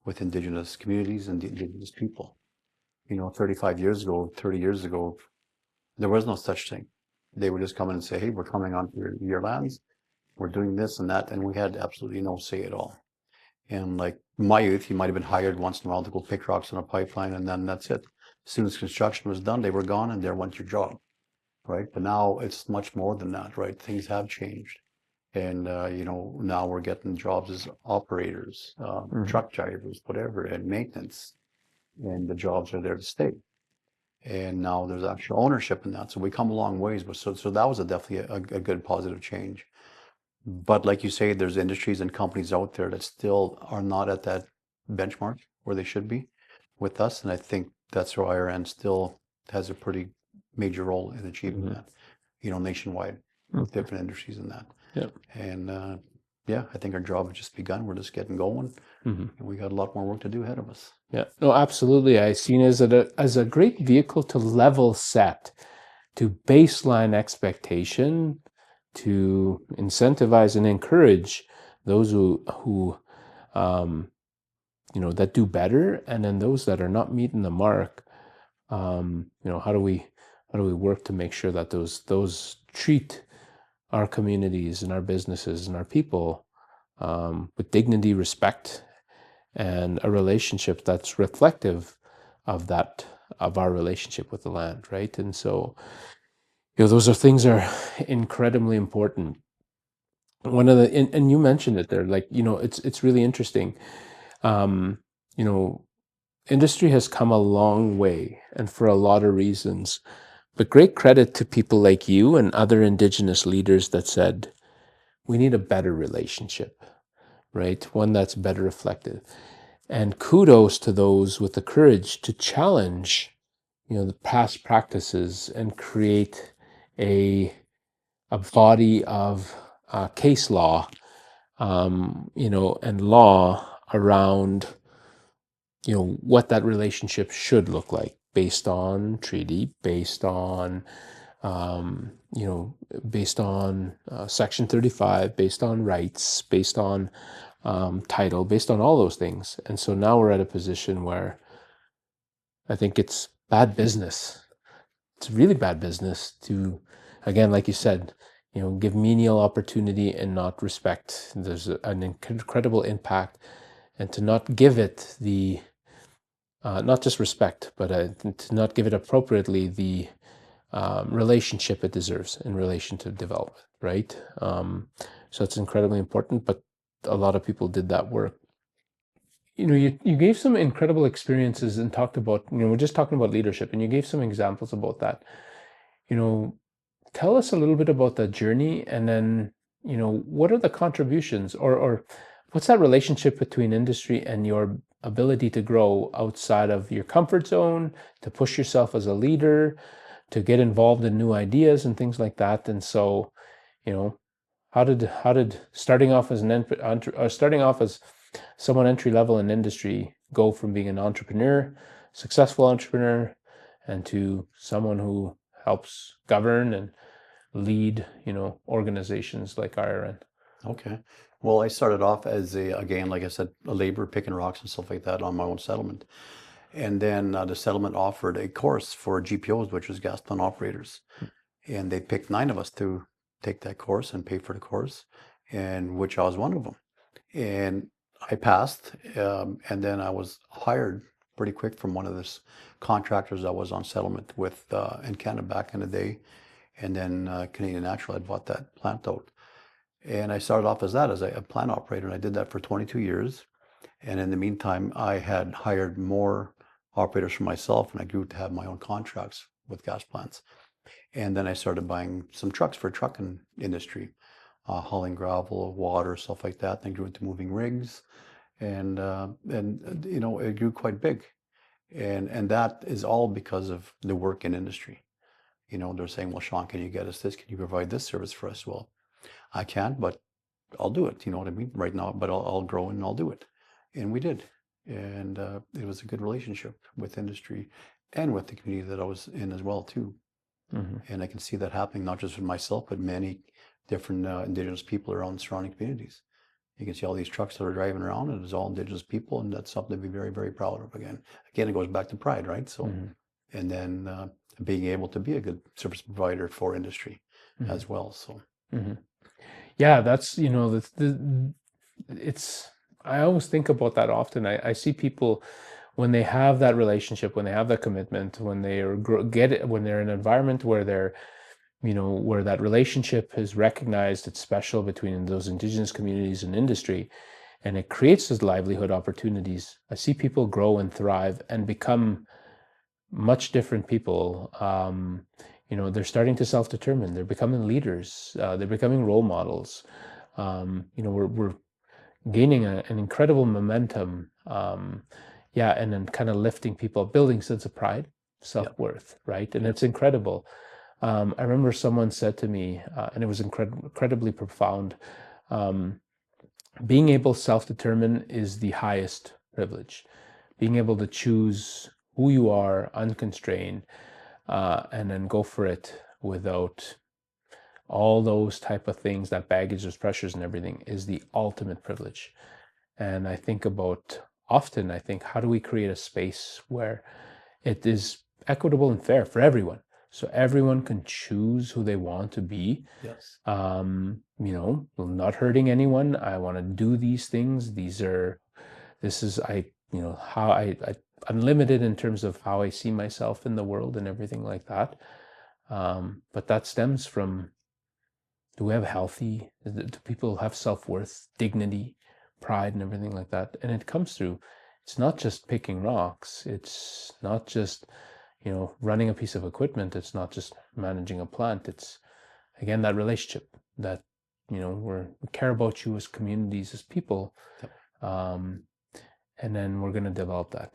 with Indigenous communities and the Indigenous people. 35 years ago, 30 years ago, there was no such thing. They would just come in and say, hey, we're coming on your lands, we're doing this and that, and we had absolutely no say at all. And like my youth, you might have been hired once in a while to go pick rocks on a pipeline, and then that's it. As soon as construction was done, they were gone, and there went your job, right? But now it's much more than that, right? Things have changed. And, now we're getting jobs as operators, truck drivers, whatever, and maintenance. And the jobs are there to stay. And now there's actual ownership in that. So we come a long ways. But so that was definitely a good positive change. But like you say, there's industries and companies out there that still are not at that benchmark where they should be with us. And I think that's where IRN still has a pretty major role in achieving that, nationwide with different industries in that. Yeah. And I think our job has just begun. We're just getting going. And we got a lot more work to do ahead of us. Yeah, no, absolutely. I seen it as a great vehicle to level set, to baseline expectation, to incentivize and encourage those who that do better, and then those that are not meeting the mark. How do we work to make sure that those treat our communities and our businesses and our people with dignity, respect, and a relationship that's reflective of our relationship with the land, right? And so, those are things that are incredibly important. One of the and you mentioned it there, like it's really interesting. Industry has come a long way, and for a lot of reasons. But great credit to people like you and other Indigenous leaders that said we need a better relationship, right? One that's better reflective. And kudos to those with the courage to challenge, the past practices and create a body of case law, and law around, what that relationship should look like based on treaty, based on, Section 35, based on rights, based on title, based on all those things. And so now we're at a position where I think it's bad business. It's really bad business to, again, like you said, give menial opportunity and not respect. There's an incredible impact, and to not give it the, not just respect, but to not give it appropriately the relationship it deserves in relation to development, right? So it's incredibly important, but a lot of people did that work. You gave some incredible experiences and talked about, we're just talking about leadership, and you gave some examples about that. Tell us a little bit about that journey, and then, what are the contributions or what's that relationship between industry and your ability to grow outside of your comfort zone, to push yourself as a leader, to get involved in new ideas and things like that. And so, how did starting off as someone entry level in industry go from being an entrepreneur, successful entrepreneur, and to someone who helps govern and lead, organizations like IRN? Okay. Well, I started off as again, like I said, a laborer picking rocks and stuff like that on my own settlement. And then the settlement offered a course for GPOs, which was gas plant operators. And they picked 9 of us to take that course and pay for the course, and which I was one of them. And I passed, and then I was hired pretty quick from one of the contractors that was on settlement with in Canada back in the day. And then Canadian Natural had bought that plant out. And I started off as that, as a plant operator, and I did that for 22 years. And in the meantime, I had hired more operators for myself, and I grew to have my own contracts with gas plants. And then I started buying some trucks for trucking industry, hauling gravel, water, stuff like that. Then grew into moving rigs, and you know, it grew quite big. And that is all because of the work in industry. You know, they're saying, well, Shawn, can you get us this? Can you provide this service for us? Well, I can't, but I'll do it. You know what I mean? Right now, but I'll grow and I'll do it. And we did. And it was a good relationship with industry and with the community that I was in as well, too. And I can see that happening, not just with myself, but many different Indigenous people around surrounding communities. You can see all these trucks that are driving around, and it's all Indigenous people, and that's something to be very, very proud of. Again, it goes back to pride, right? So, and then being able to be a good service provider for industry as well. So, yeah, that's, you know, it's, I always think about that often. I see people when they have that relationship, when they have that commitment, when they are when they're in an environment where they're, you know, where that relationship is recognized, it's special between those Indigenous communities and industry, and it creates those livelihood opportunities. I see people grow and thrive and become much different people. You know, they're starting to self-determine. They're becoming leaders. They're becoming role models. You know, we're gaining an incredible momentum. Yeah, and then kind of lifting people, building sense of pride, self-worth, right? And it's incredible. I remember someone said to me, and it was incredibly profound, being able to self-determine is the highest privilege. Being able to choose who you are unconstrained, and then go for it without all those type of things, that baggage, those pressures and everything, is the ultimate privilege. And I think often, how do we create a space where it is equitable and fair for everyone? So everyone can choose who they want to be. yes. You know, not hurting anyone. I want to do these things. You know, how I'm limited in terms of how I see myself in the world and everything like that. But that stems from, do people have self-worth, dignity, pride, and everything like that? And it comes through, it's not just picking rocks. It's not just, you know, running a piece of equipment. It's not just managing a plant. It's, again, that relationship that, you know, we care about you as communities, as people. And then we're going to develop that.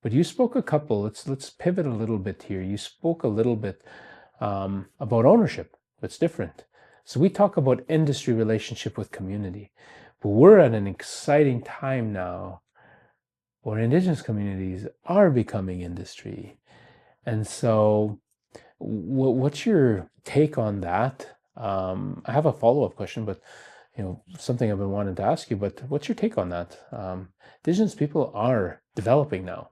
But you spoke let's pivot a little bit here. You spoke a little bit about ownership. That's different. So we talk about industry relationship with community, but we're at an exciting time now where Indigenous communities are becoming industry. And so what's your take on that? I have a follow-up question, but, you know, something I've been wanting to ask you, but what's your take on that? Indigenous people are developing now,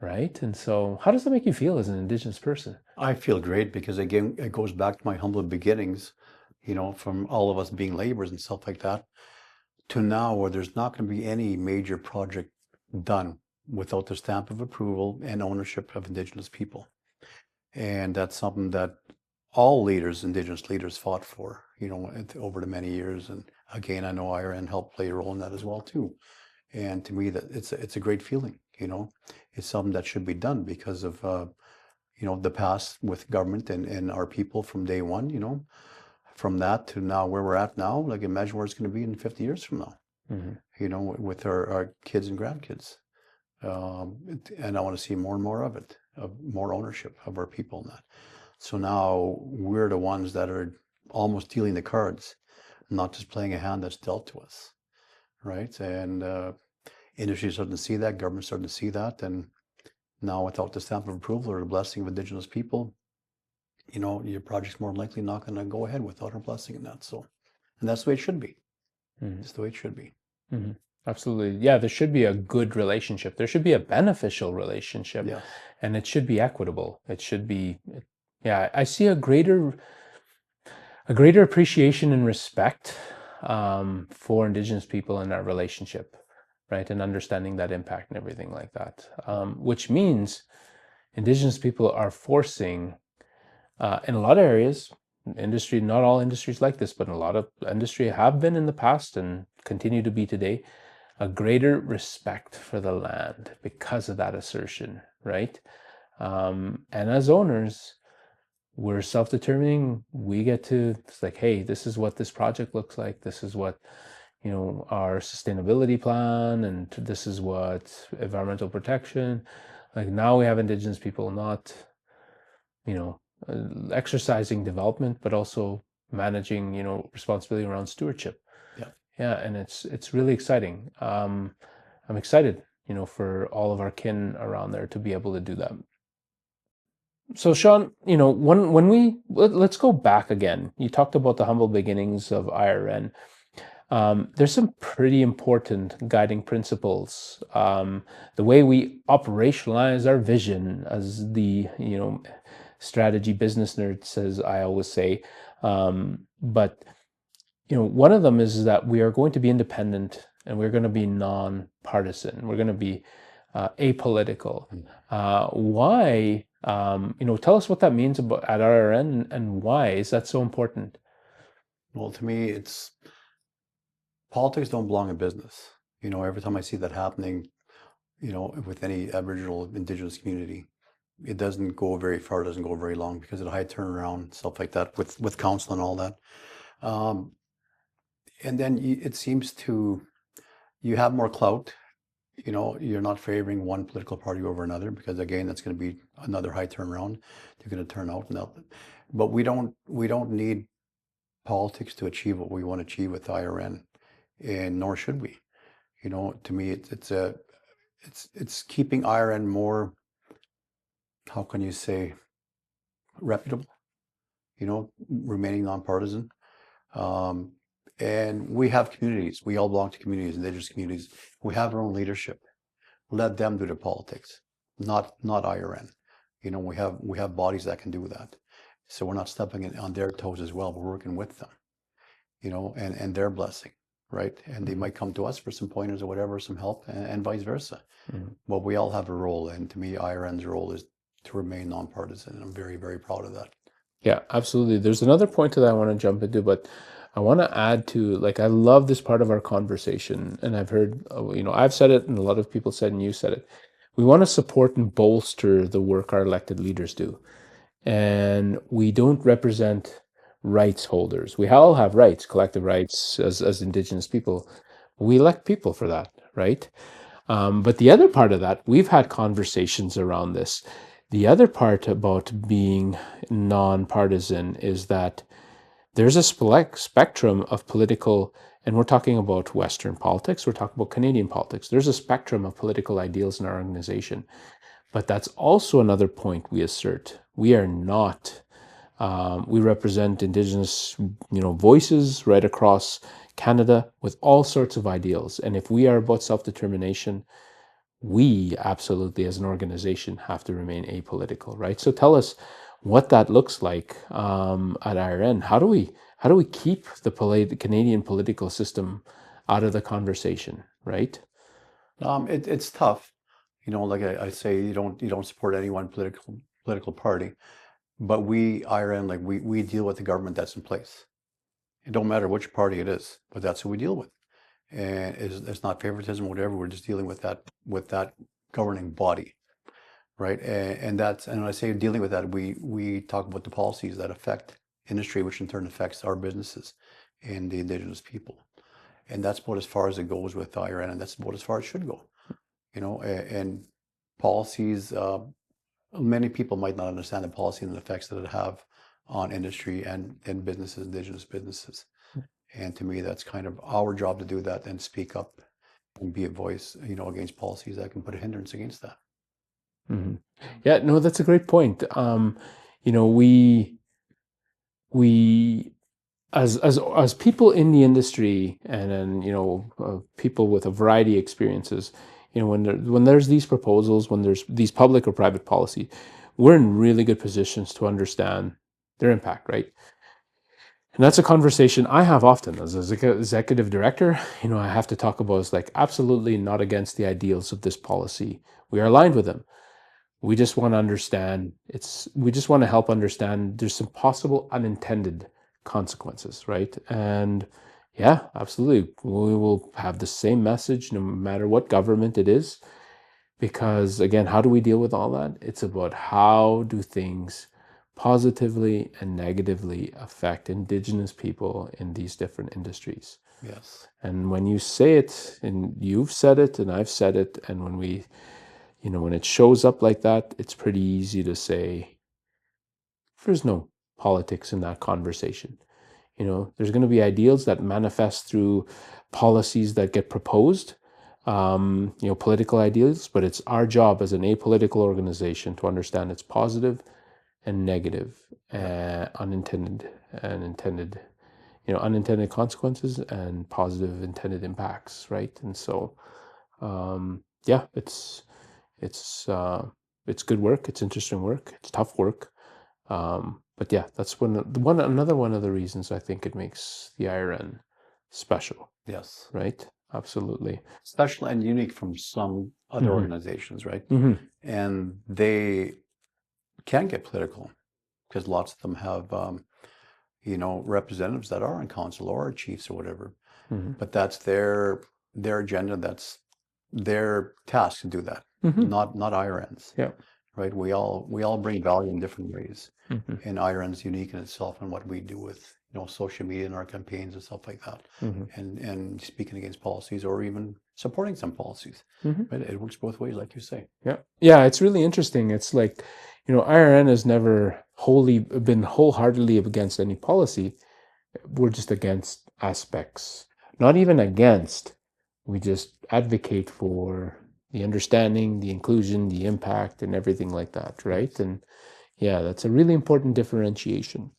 right? And so how does that make you feel as an Indigenous person? I feel great because, again, it goes back to my humble beginnings, you know, from all of us being laborers and stuff like that, to now where there's not going to be any major project done without the stamp of approval and ownership of Indigenous people. And that's something that all leaders, Indigenous leaders, fought for, you know, over the many years. And again, I know IRN helped play a role in that as well, too. And to me, that it's a great feeling, you know. It's something that should be done because of, you know, the past with government and our people from day one, you know. From that to now where we're at now, like, imagine where it's going to be in 50 years from now, you know, with our kids and grandkids. And I want to see more and more of it, of more ownership of our people in that. So now we're the ones that are almost dealing the cards, not just playing a hand that's dealt to us, right? And industry is starting to see that, government's starting to see that, and now without the stamp of approval or the blessing of Indigenous people, you know, your project's more likely not going to go ahead without our blessing in that. So, and that's the way it should be. It's the way it should be. Absolutely. Yeah, there should be a good relationship. There should be a beneficial relationship. Yes. And it should be equitable. It should be, yeah, I see a greater appreciation and respect for Indigenous people in our relationship, right? And understanding that impact and everything like that. Which means Indigenous people are forcing, in a lot of areas, industry, not all industries like this, but a lot of industry have been in the past and continue to be today, a greater respect for the land because of that assertion, right? And as owners, we're self-determining. We get to, it's like, hey, this is what this project looks like. This is what, our sustainability plan, and this is what environmental protection. Like now we have Indigenous people not, exercising development, but also managing, responsibility around stewardship. Yeah, and it's really exciting. I'm excited, for all of our kin around there to be able to do that. So Shawn, when let's go back again. You talked about the humble beginnings of IRN. There's some pretty important guiding principles. The way we operationalize our vision, as the strategy business nerd says, I always say. But one of them is that we are going to be independent and we're going to be non-partisan. We're going to be apolitical. Why? Tell us what that means at IRN and why is that so important? Well, to me, it's politics don't belong in business. Every time I see that happening, with any Aboriginal Indigenous community, it doesn't go very far, it doesn't go very long because of the high turnaround, stuff like that, with council and all that. And then it seems you have more clout. You're not favoring one political party over another because again, that's going to be another high turnaround. They're going to turn out and out. But we don't need politics to achieve what we want to achieve with IRN, and nor should we. To me, it's keeping IRN more, how can you say, reputable, remaining nonpartisan. And we have communities. We all belong to communities, Indigenous communities. We have our own leadership. Let them do the politics, not IRN. We have bodies that can do that. So we're not stepping on their toes as well. We're working with them, and their blessing, right? And they might come to us for some pointers or whatever, some help, and vice versa. But we all have a role, and to me, IRN's role is to remain nonpartisan, and I'm very, very proud of that. Yeah, absolutely. There's another point to that I want to jump into, but I want to add to, I love this part of our conversation, and I've heard, I've said it, and a lot of people said, and you said it. We want to support and bolster the work our elected leaders do. And we don't represent rights holders. We all have rights, collective rights as Indigenous people. We elect people for that, right? But the other part of that, we've had conversations around this. The other part about being nonpartisan is that there's a spectrum of political, and we're talking about Western politics, we're talking about Canadian politics. There's a spectrum of political ideals in our organization. But that's also another point we assert. We are not, we represent Indigenous, voices right across Canada with all sorts of ideals. And if we are about self-determination, we absolutely, as an organization, have to remain apolitical, right? So tell us what that looks like at IRN. How do we keep the Canadian political system out of the conversation, right? It's tough. Like I say, you don't support any one political party, but we IRN, we deal with the government that's in place. It don't matter which party it is, but that's who we deal with. And it's not favoritism or whatever. We're just dealing with that governing body, right? And when I say dealing with that, we talk about the policies that affect industry, which in turn affects our businesses and the Indigenous people. And that's about as far as it goes with IRN, and that's about as far as it should go. And policies, many people might not understand the policy and the effects that it have on industry and businesses, Indigenous businesses. And to me, that's kind of our job to do that and speak up and be a voice, against policies that can put a hindrance against that. Mm-hmm. Yeah, no, that's a great point. We as people in the industry, and then people with a variety of experiences, when there's these proposals, when there's these public or private policy, we're in really good positions to understand their impact, right? And that's a conversation I have often as an executive director. I have to talk about is absolutely not against the ideals of this policy. We are aligned with them. we just want to understand. We just want to help understand there's some possible unintended consequences, right? And yeah, absolutely. We will have the same message no matter what government it is. Because again, how do we deal with all that? It's about how do things positively and negatively affect Indigenous people in these different industries. Yes. And when you say it, and you've said it, and I've said it, and when we, when it shows up like that, it's pretty easy to say, there's no politics in that conversation. There's going to be ideals that manifest through policies that get proposed, political ideals, but it's our job as an apolitical organization to understand its positive and negative, unintended and intended, unintended consequences and positive intended impacts, right? And so, yeah, it's good work. It's interesting work. It's tough work. But yeah, that's another one of the reasons I think it makes the IRN special, Yes. right? Absolutely. Special and unique from some other organizations, right? And they can get political because lots of them have, representatives that are on council or chiefs or whatever. But that's their agenda. That's their task to do that, not IRNs. Yeah. Right? We all bring value in different ways. And IRN's unique in itself and what we do with social media and our campaigns and stuff like that, and speaking against policies or even supporting some policies. Right? It works both ways, like you say. Yeah, it's really interesting. It's like, IRN has never been wholeheartedly against any policy. We're just against aspects, not even against. We just advocate for the understanding, the inclusion, the impact, and everything like that, right? And yeah, that's a really important differentiation.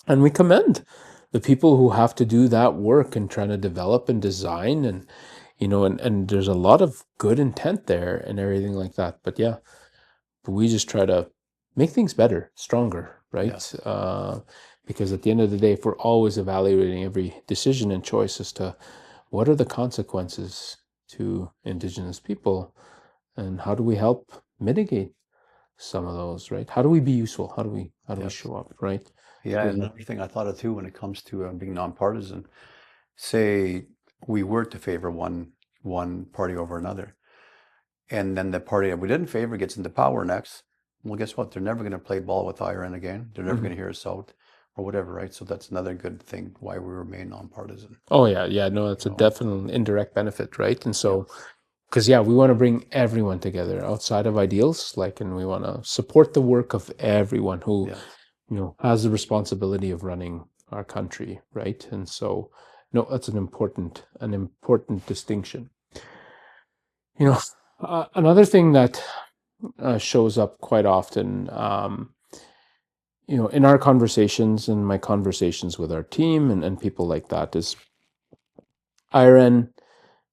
And we commend the people who have to do that work and trying to develop and design, and and there's a lot of good intent there and everything like that. But yeah, we just try to make things better, stronger, right? Yes. Because at the end of the day, if we're always evaluating every decision and choice as to what are the consequences to Indigenous people, and how do we help mitigate some of those, right? How do we be useful? How do we show up, right? Yeah, and another thing I thought of too when it comes to being nonpartisan, say we were to favor one party over another, and then the party that we didn't favor gets into power next. Well, guess what? They're never going to play ball with IRN again. They're never going to hear us out or whatever, right? So that's another good thing why we remain nonpartisan. Oh yeah, no, that's a definite indirect benefit, right? And so, because we want to bring everyone together outside of ideals, and we want to support the work of everyone who, has the responsibility of running our country, right? And so, no, that's an important distinction. Another thing that shows up quite often, in our conversations and my conversations with our team and people like that, is IRN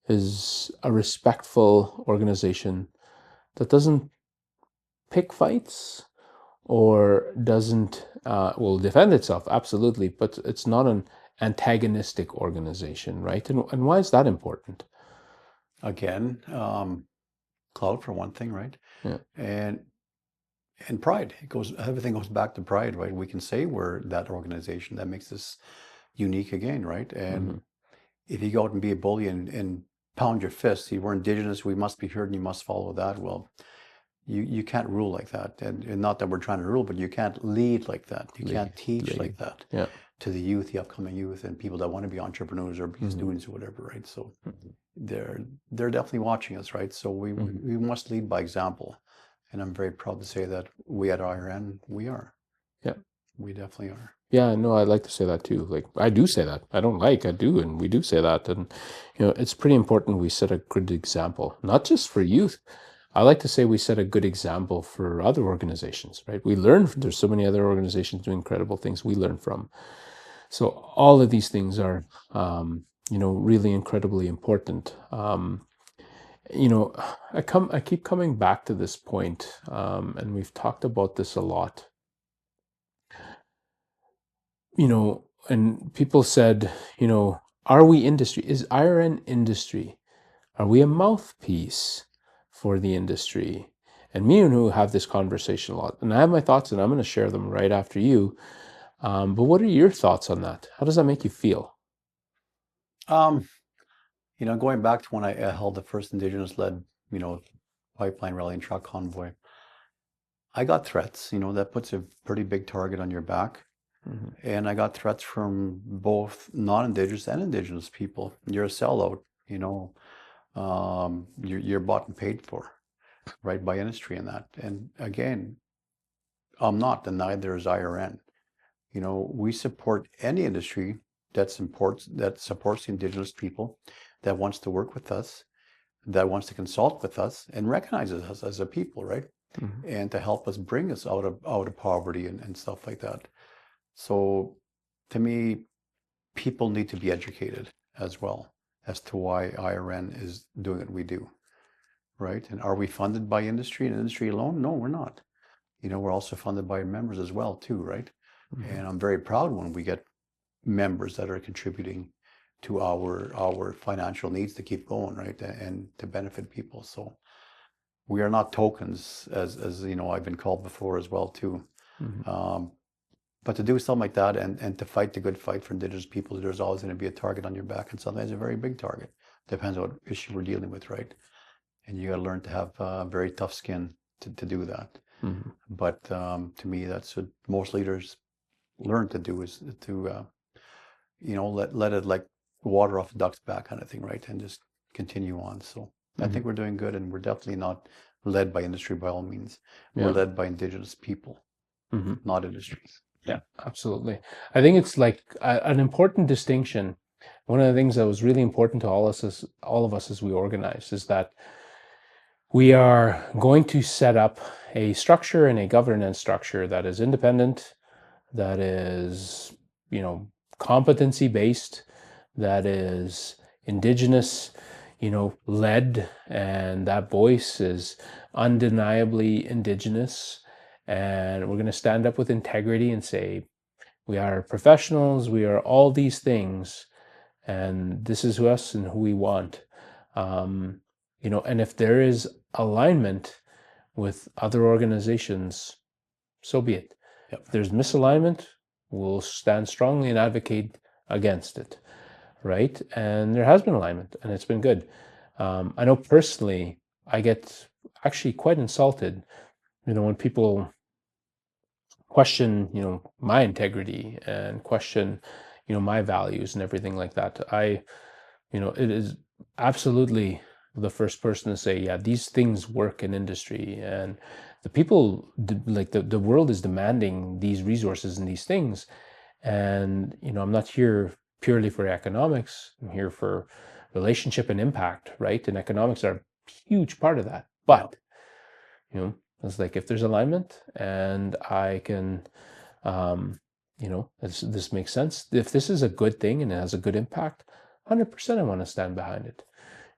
is a respectful organization that doesn't pick fights or doesn't will defend itself, absolutely, but it's not an antagonistic organization, right? And why is that important? Again, clout for one thing, right? Yeah. And pride. Everything goes back to pride, right? We can say we're that organization that makes us unique again, right? And if you go out and be a bully and pound your fists, you were Indigenous, we must be heard and you must follow that. Well, you can't rule like that. And not that we're trying to rule, but you can't lead like that. You can't teach like that to the youth, the upcoming youth, and people that want to be entrepreneurs or be students or whatever, right? So they're definitely watching us, right? So we must lead by example. And I'm very proud to say that we at IRN, we are. Yeah. We definitely are. Yeah, no, I'd like to say that too. I do say that. I do, and we do say that. And, it's pretty important we set a good example, not just for youth. I like to say we set a good example for other organizations, right? We learn, there's so many other organizations doing incredible things we learn from. So all of these things are, really incredibly important. I keep coming back to this point, and we've talked about this a lot. And people said, are we industry? Is IRN industry? Are we a mouthpiece for the industry? And me and you have this conversation a lot. And I have my thoughts, and I'm going to share them right after you. But what are your thoughts on that? How does that make you feel? You know, going back to when I held the first Indigenous-led, you know, pipeline rally and truck convoy, I got threats. You know, that puts a pretty big target on your back. Mhm. And I got threats from both non-Indigenous and Indigenous people. You're a sellout, you know, you're bought and paid for, right, by industry and that. And again, I'm not, and neither is IRN. You know, we support any industry that supports the Indigenous people, that wants to work with us, that wants to consult with us, and recognizes us as a people, right? Mhm. And to help us bring us out of poverty and stuff like that. So, to me, people need to be educated as well as to why IRN is doing what we do, right? And are we funded by industry and industry alone? No, we're not. You know, we're also funded by members as well, too, right? Mhm. And I'm very proud when we get members that are contributing to our financial needs to keep going, right? And to benefit people. So we are not tokens, as you know, I've been called before as well, too. Mhm. But to do something like that and to fight the good fight for Indigenous people, there's always going to be a target on your back, and sometimes a very big target. Depends on what issue we're dealing with, right? And you got to learn to have very tough skin to do that. Mhm. But to me, that's what most leaders learn to do, is to you know, let it like water off a duck's back kind of thing, right? And just continue on. So I Mhm. think we're doing good, and we're definitely not led by industry by all means. We're Yeah. led by Indigenous people, Mhm. not industries. Yeah, absolutely. I think it's like an important distinction. One of the things that was really important to all of us as we organized is that we are going to set up a structure and a governance structure that is independent, that is, competency based, that is Indigenous, led, and that voice is undeniably Indigenous. And we're going to stand up with integrity and say, we are professionals, we are all these things, and this is us and who we want. Um, and if there is alignment with other organizations, so be it. Yep. If there's misalignment, we'll stand strongly and advocate against it, right? And there has been alignment, and it's been good. I know personally, I get actually quite insulted, when people question, my integrity and question, my values and everything like that. It is absolutely the first person to say, yeah, these things work in industry, and the people, like the world is demanding these resources and these things. And, I'm not here purely for economics. I'm here for relationship and impact, right? And economics are a huge part of that. Yeah. But, it's like if there's alignment and I can, this makes sense. If this is a good thing and it has a good impact, 100% I want to stand behind it.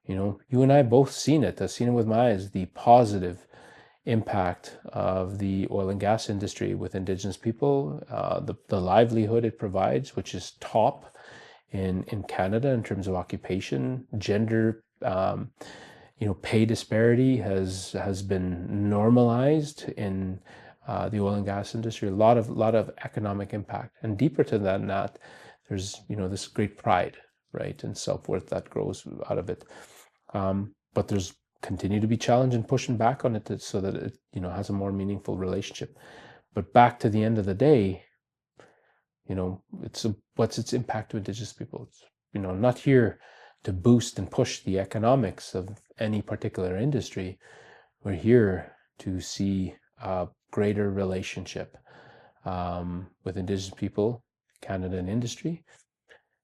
You and I both seen it. I've seen it with my eyes, the positive impact of the oil and gas industry with Indigenous people, the livelihood it provides, which is top in Canada in terms of occupation, gender, pay disparity has been normalized in the oil and gas industry. A lot of economic impact, and deeper to that than that, there's this great pride, right, and self-worth that grows out of it. But there's continue to be challenge and pushing back on it so that it has a more meaningful relationship. But back to the end of the day, what's its impact to Indigenous people? It's not here to boost and push the economics of any particular industry. We're here to see a greater relationship with Indigenous people, Canada, and industry.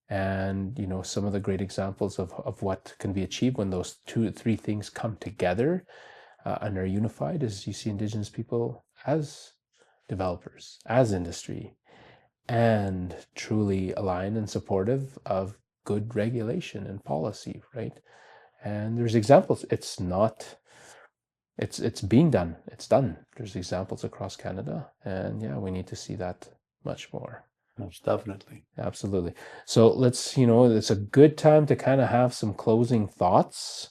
And some of the great examples of what can be achieved when those two or three things come together and are unified is you see Indigenous people as developers, as industry, and truly aligned and supportive of good regulation and policy, right? And there's examples. It's not, it's being done. It's done. There's examples across Canada, and yeah, we need to see that much more. Most definitely. Absolutely. So let's, it's a good time to kind of have some closing thoughts.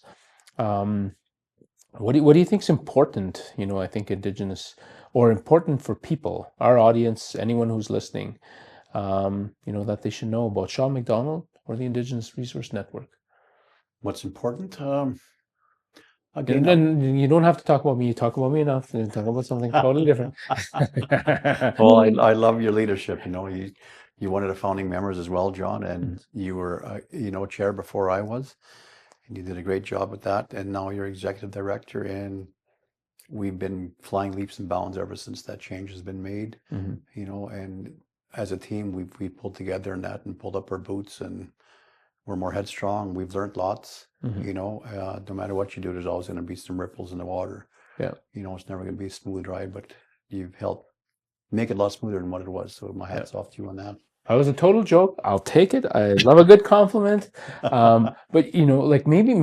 What do you think is important? I think Indigenous or important for people, our audience, anyone who's listening, that they should know about Shawn McDonald or the Indigenous Resource Network. What's important? And Again, then you don't have to talk about me. You talk about me enough. You talk about something totally different. well, I love your leadership. You one of the founding members as well, John, and you were chair before I was, and you did a great job with that. And now you're executive director, and we've been flying leaps and bounds ever since that change has been made. And as a team, we've pulled together in that and pulled up our boots, and we're more headstrong. We've learned lots. No matter what you do, there's always going to be some ripples in the water. Yeah. It's never going to be a smooth ride, but you've helped make it a lot smoother than what it was. So my hat's off to you on that. That was a total joke. I'll take it. I love a good compliment. But maybe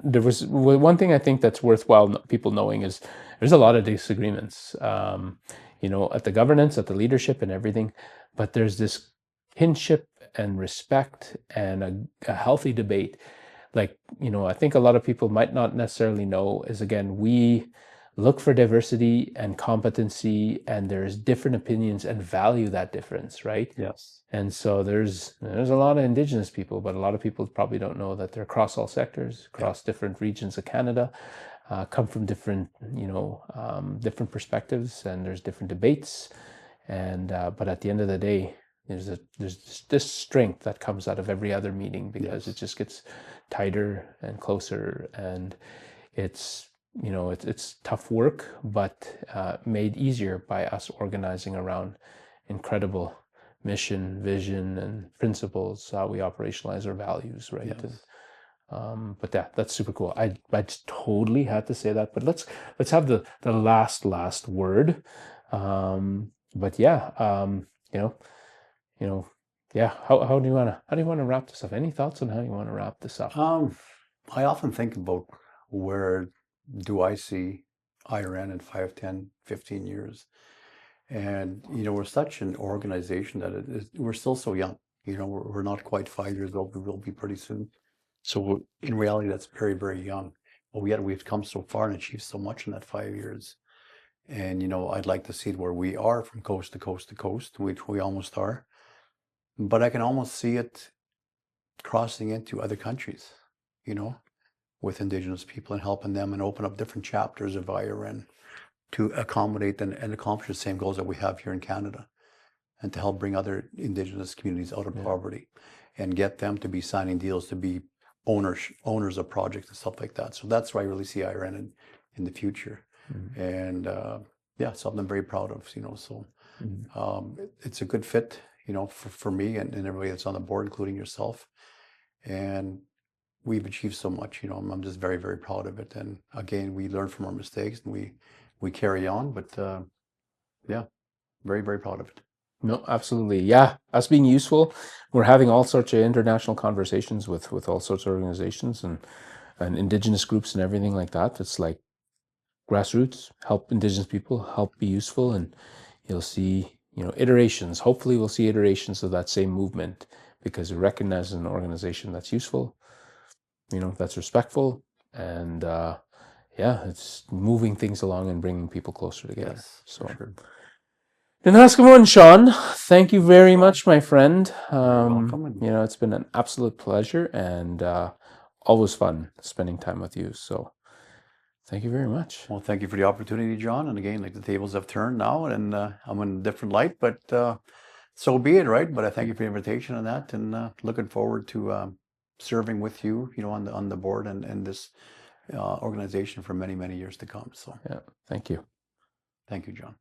there was one thing I think that's worthwhile people knowing is there's a lot of disagreements, at the governance, at the leadership and everything, but there's this kinship and respect and a healthy debate. I think a lot of people might not necessarily know is, again, we look for diversity and competency, and there's different opinions and value that difference, right? Yes. And so there's a lot of Indigenous people, but a lot of people probably don't know that they're across all sectors, across different regions of Canada, come from different, different perspectives, and there's different debates. And but at the end of the day, there's this strength that comes out of every other meeting, because it just gets tighter and closer, and it's tough work, but made easier by us organizing around incredible mission, vision, and principles, how we operationalize our values, right? Yes. But that's super cool. I just totally had to say that, but let's have the last word. But yeah, how do you want to wrap this up? Any thoughts on how you want to wrap this up? I often think about where do I see IRN in 5, 10, 15 years. And, we're such an organization that we're still so young. We're not quite 5 years old. We will be pretty soon. So in reality, that's very, very young. But yet we've come so far and achieved so much in that 5 years. And, I'd like to see it where we are from coast to coast to coast, which we almost are. But I can almost see it crossing into other countries, with Indigenous people and helping them and open up different chapters of IRN to accommodate and accomplish the same goals that we have here in Canada, and to help bring other Indigenous communities out of poverty and get them to be signing deals to be owners of projects and stuff like that. So that's where I really see IRN in the future. And something I'm very proud of, so it's a good fit, for me and everybody that's on the board, including yourself. And we've achieved so much, I'm just very, very proud of it. And again, we learn from our mistakes and we carry on, but very, very proud of it. No, absolutely. Yeah, us being useful. We're having all sorts of international conversations with all sorts of organizations and Indigenous groups and everything like that. It's like grassroots, help Indigenous people, help be useful, and you'll see, iterations. Hopefully we'll see iterations of that same movement, because we recognize an organization that's useful, that's respectful, and it's moving things along and bringing people closer together. Yes, so sure. The last one, Shawn, thank you very much, my friend. You're welcome. It's been an absolute pleasure, and always fun spending time with you. So thank you very much. Well, thank you for the opportunity, John. And again, like, the tables have turned now, and I'm in a different light, but so be it, right? But I thank you for the invitation on that, and looking forward to serving with you, on the board and this organization for many, many years to come. So yeah, thank you. Thank you, John.